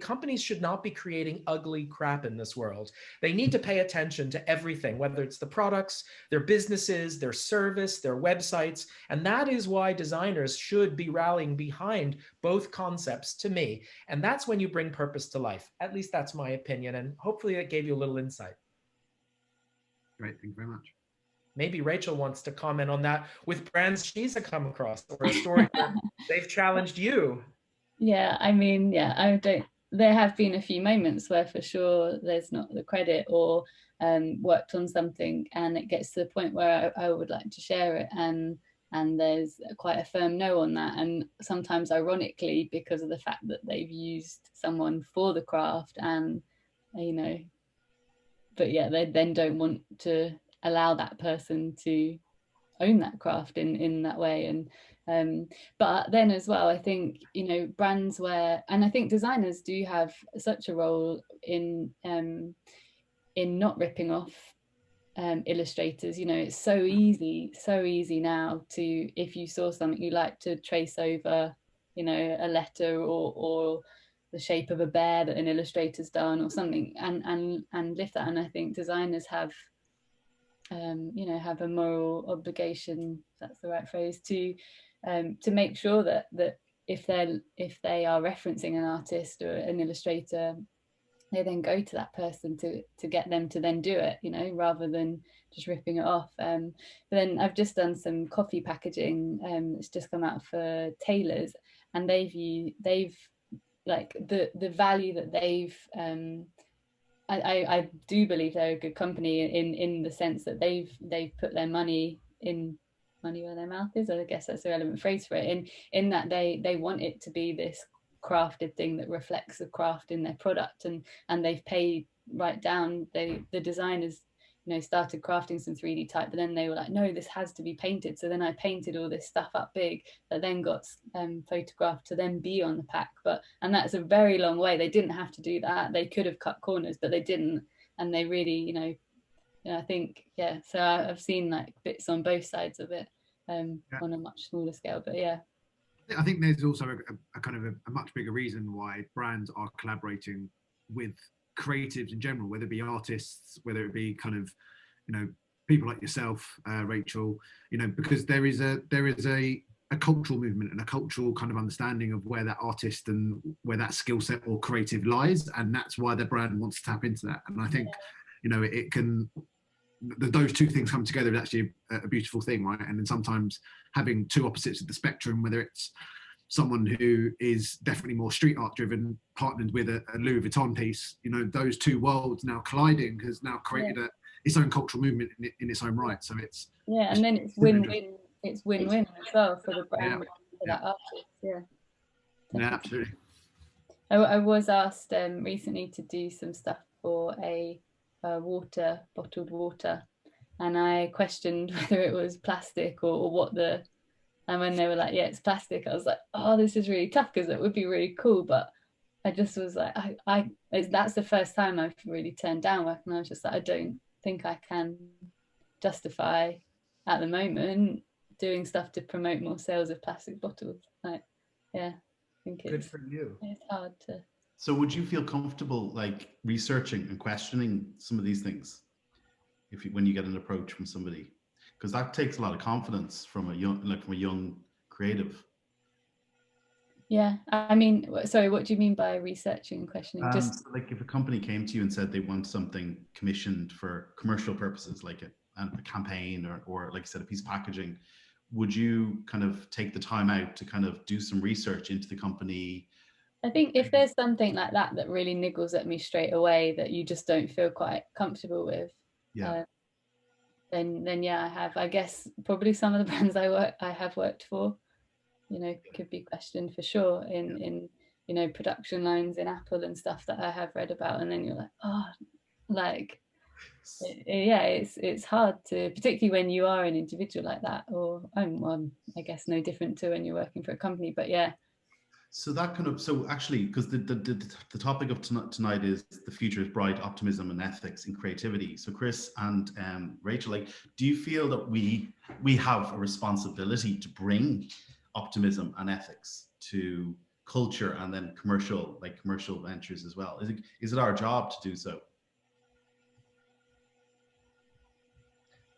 Companies should not be creating ugly crap in this world. They need to pay attention to everything, whether it's the products, their businesses, their service, their websites. And that is why designers should be rallying behind both concepts, to me. And that's when you bring purpose to life. At least that's my opinion. And hopefully that gave you a little insight. Great, thank you very much. Maybe Rachel wants to comment on that with brands she's come across, or a story where they've challenged you. Yeah, I mean, yeah, there have been a few moments where for sure there's not the credit or worked on something and it gets to the point where I would like to share it and there's quite a firm no on that, and sometimes ironically because of the fact that they've used someone for the craft, and you know, but yeah, they then don't want to allow that person to own that craft in that way. And but then as well, I think, you know, brands where, and I think designers do have such a role not ripping off illustrators. You know, it's so easy now to, if you saw something you like, to trace over, you know, a letter or the shape of a bear that an illustrator's done or something, and lift that. And I think designers have you know, have a moral obligation, if that's the right phrase, to make sure that if they are referencing an artist or an illustrator, they then go to that person to get them to then do it, you know, rather than just ripping it off. But then I've just done some coffee packaging that's just come out for tailors, and they've like the value that they've I do believe they're a good company in the sense that they've put their money where their mouth is. I guess that's a relevant phrase for it. In that they want it to be this crafted thing that reflects the craft in their product, and they've paid right down. The designers, you know, started crafting some 3D type, but then they were like, no, this has to be painted. So then I painted all this stuff up big that then got photographed to then be on the pack. And that's a very long way. They didn't have to do that. They could have cut corners, but they didn't. And they really, you know, I think, yeah. So I've seen like bits on both sides of it on a much smaller scale, but yeah. I think there's also a kind of a much bigger reason why brands are collaborating with creatives in general, whether it be artists, whether it be kind of, you know, people like yourself, Rachel, you know, because there is a cultural movement and a cultural kind of understanding of where that artist and where that skill set or creative lies, and that's why the brand wants to tap into that. And I think, you know, it can, those two things come together is actually a beautiful thing, right? And then sometimes having two opposites of the spectrum, whether it's someone who is definitely more street art driven, partnered with a Louis Vuitton piece, you know, those two worlds now colliding has now created its own cultural movement in its own right. So it's and then it's win-win. It's win-win as well for the brand, for that artist. Yeah, absolutely. I was asked recently to do some stuff for a bottled water, and I questioned whether it was plastic or what and when they were like, yeah, it's plastic, I was like, oh, this is really tough because it would be really cool, but I just was like, that's the first time I've really turned down work, and I was just like, I don't think I can justify at the moment doing stuff to promote more sales of plastic bottles. Like, yeah, I think good for you. It's hard to. So would you feel comfortable like researching and questioning some of these things when you get an approach from somebody? Because that takes a lot of confidence from a young creative. Yeah, I mean, sorry, what do you mean by researching and questioning? Just like if a company came to you and said they want something commissioned for commercial purposes, like a campaign or like I said, a piece of packaging, would you kind of take the time out to kind of do some research into the company? I think if there's something like that that really niggles at me straight away that you just don't feel quite comfortable with, then yeah, I have. I guess probably some of the brands I have worked for, you know, could be questioned for sure in you know, production lines in Apple and stuff that I have read about, and then you're like, oh, like it's hard to, particularly when you are an individual like that, or I'm I guess no different to when you're working for a company, but yeah. So that kind of, so actually, because the topic of tonight is the future is bright, optimism and ethics in creativity. So Chris and Rachel, like, do you feel that we have a responsibility to bring optimism and ethics to culture and then commercial ventures as well? Is it our job to do so?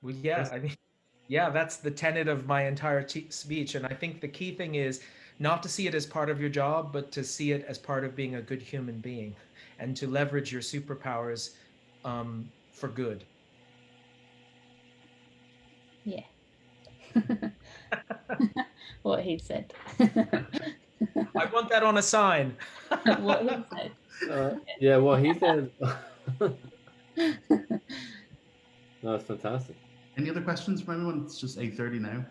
Well, yeah, I mean, yeah, that's the tenet of my entire speech, and I think the key thing is not to see it as part of your job, but to see it as part of being a good human being and to leverage your superpowers for good. Yeah. What he said. I want that on a sign. What he said. Yeah, what he said. That's fantastic. Any other questions from anyone? It's just 8:30 now.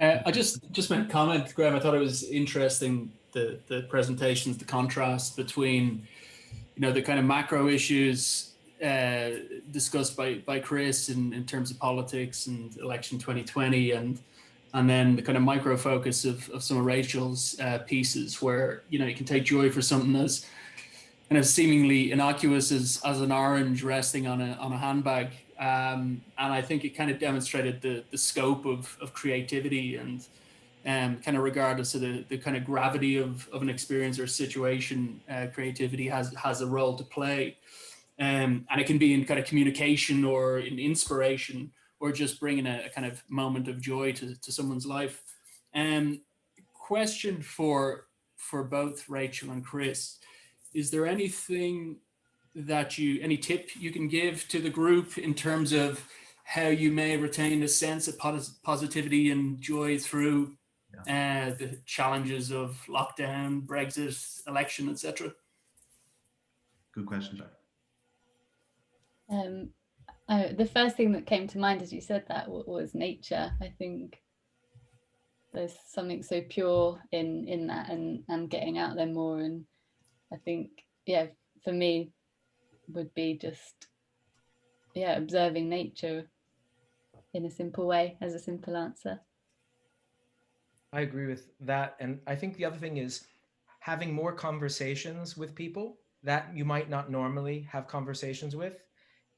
I just meant comment, Graham. I thought it was interesting the presentations, the contrast between, you know, the kind of macro issues discussed by Chris in terms of politics and election 2020, and and then the kind of micro focus of some of Rachel's pieces, where you can take joy for something as kind of seemingly innocuous as an orange resting on a handbag. And I think it kind of demonstrated the scope of creativity, and kind of regardless of the kind of gravity of an experience or situation, creativity has a role to play. And it can be in kind of communication or in inspiration, or just bringing a kind of moment of joy to someone's life. Question for both Rachel and Chris: is there anything any tip you can give to the group in terms of how you may retain a sense of positivity and joy through the challenges of lockdown, Brexit, election, etc.? Good question, Jack. The first thing that came to mind as you said that was nature. I think there's something so pure in that, and getting out there more. And I think, for me, would be just observing nature in a simple way, as a simple answer. I agree with that. And I think the other thing is having more conversations with people that you might not normally have conversations with,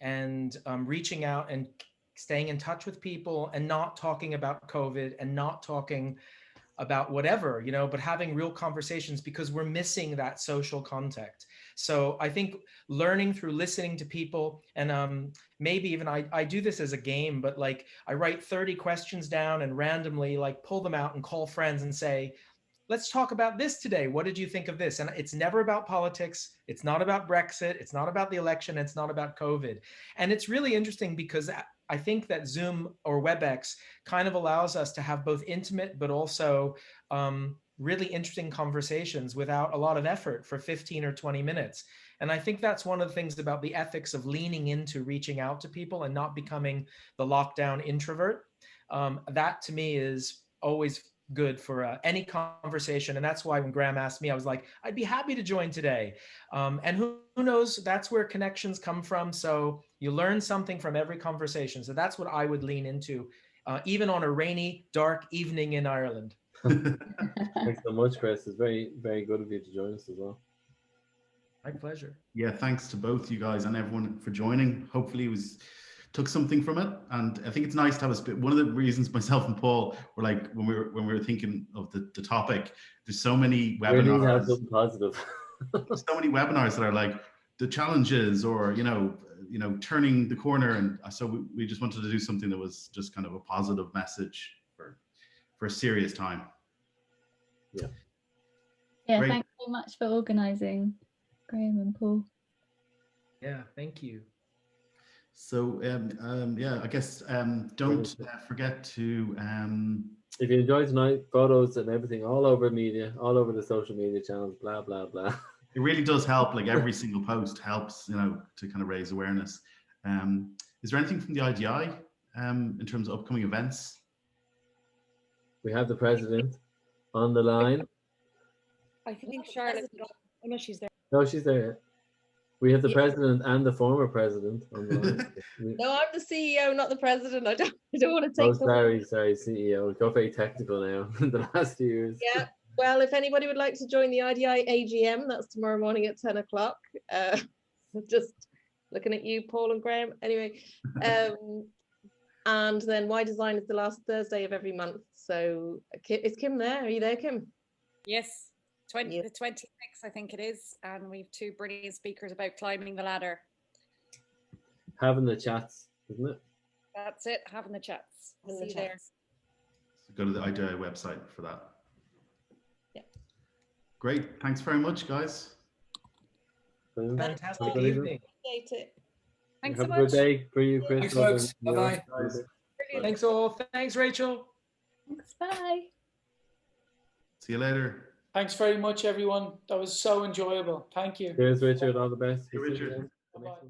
and reaching out and staying in touch with people, and not talking about COVID and not talking about whatever, but having real conversations, because we're missing that social contact. So I think learning through listening to people, and maybe even I do this as a game, but like I write 30 questions down and randomly like pull them out and call friends and say, let's talk about this today. What did you think of this? And it's never about politics. It's not about Brexit. It's not about the election. It's not about COVID. And it's really interesting because I think that Zoom or WebEx kind of allows us to have both intimate, but also really interesting conversations without a lot of effort for 15 or 20 minutes. And I think that's one of the things about the ethics of leaning into reaching out to people and not becoming the lockdown introvert. That to me is always good for any conversation. And that's why when Graham asked me, I was like, I'd be happy to join today. And who knows, that's where connections come from. So you learn something from every conversation. So that's what I would lean into, even on a rainy, dark evening in Ireland. Thanks so much, Chris. It's very, very good of you to join us as well. My pleasure. Yeah, thanks to both you guys and everyone for joining. Hopefully it took something from it, and I think it's nice to have a spit. One of the reasons myself and Paul were like, when we were thinking of the topic, there's so many webinars, positive. so many webinars that are like the challenges, or turning the corner, and so we just wanted to do something that was just kind of a positive message for a serious time. Great. Thanks so much for organising, Graham and Paul. Yeah, thank you. So I guess don't forget to if you enjoyed tonight, photos and everything all over media, all over the social media channels, blah blah blah. It really does help. Like every single post helps, to kind of raise awareness. Is there anything from the IDI in terms of upcoming events? We have the president on the line. I think Charlotte. Oh no, she's there. No, she's there. We have the president and the former president on the line. No, I'm the CEO, not the president. I don't want to take. Sorry, CEO. It got very technical now in the last few years. Yeah. Well, if anybody would like to join the IDI AGM, that's tomorrow morning at 10 o'clock. Just looking at you, Paul and Graham. Anyway, and then Y Design is the last Thursday of every month. So is Kim there? Are you there, Kim? Yes. The 26th, I think it is, and we have two brilliant speakers about climbing the ladder. Having the chats, isn't it? That's it, having the chats. See you there. So go to the IDI website for that. Yeah. Great. Thanks very much, guys. Fantastic evening. Thanks so much. Have a good day for you, Chris. Thanks, folks. Bye-bye. Thanks all. Thanks, Rachel. Thanks. Bye. See you later. Thanks very much, everyone. That was so enjoyable. Thank you. Cheers, Richard. All the best. Hey, Richard. Bye-bye.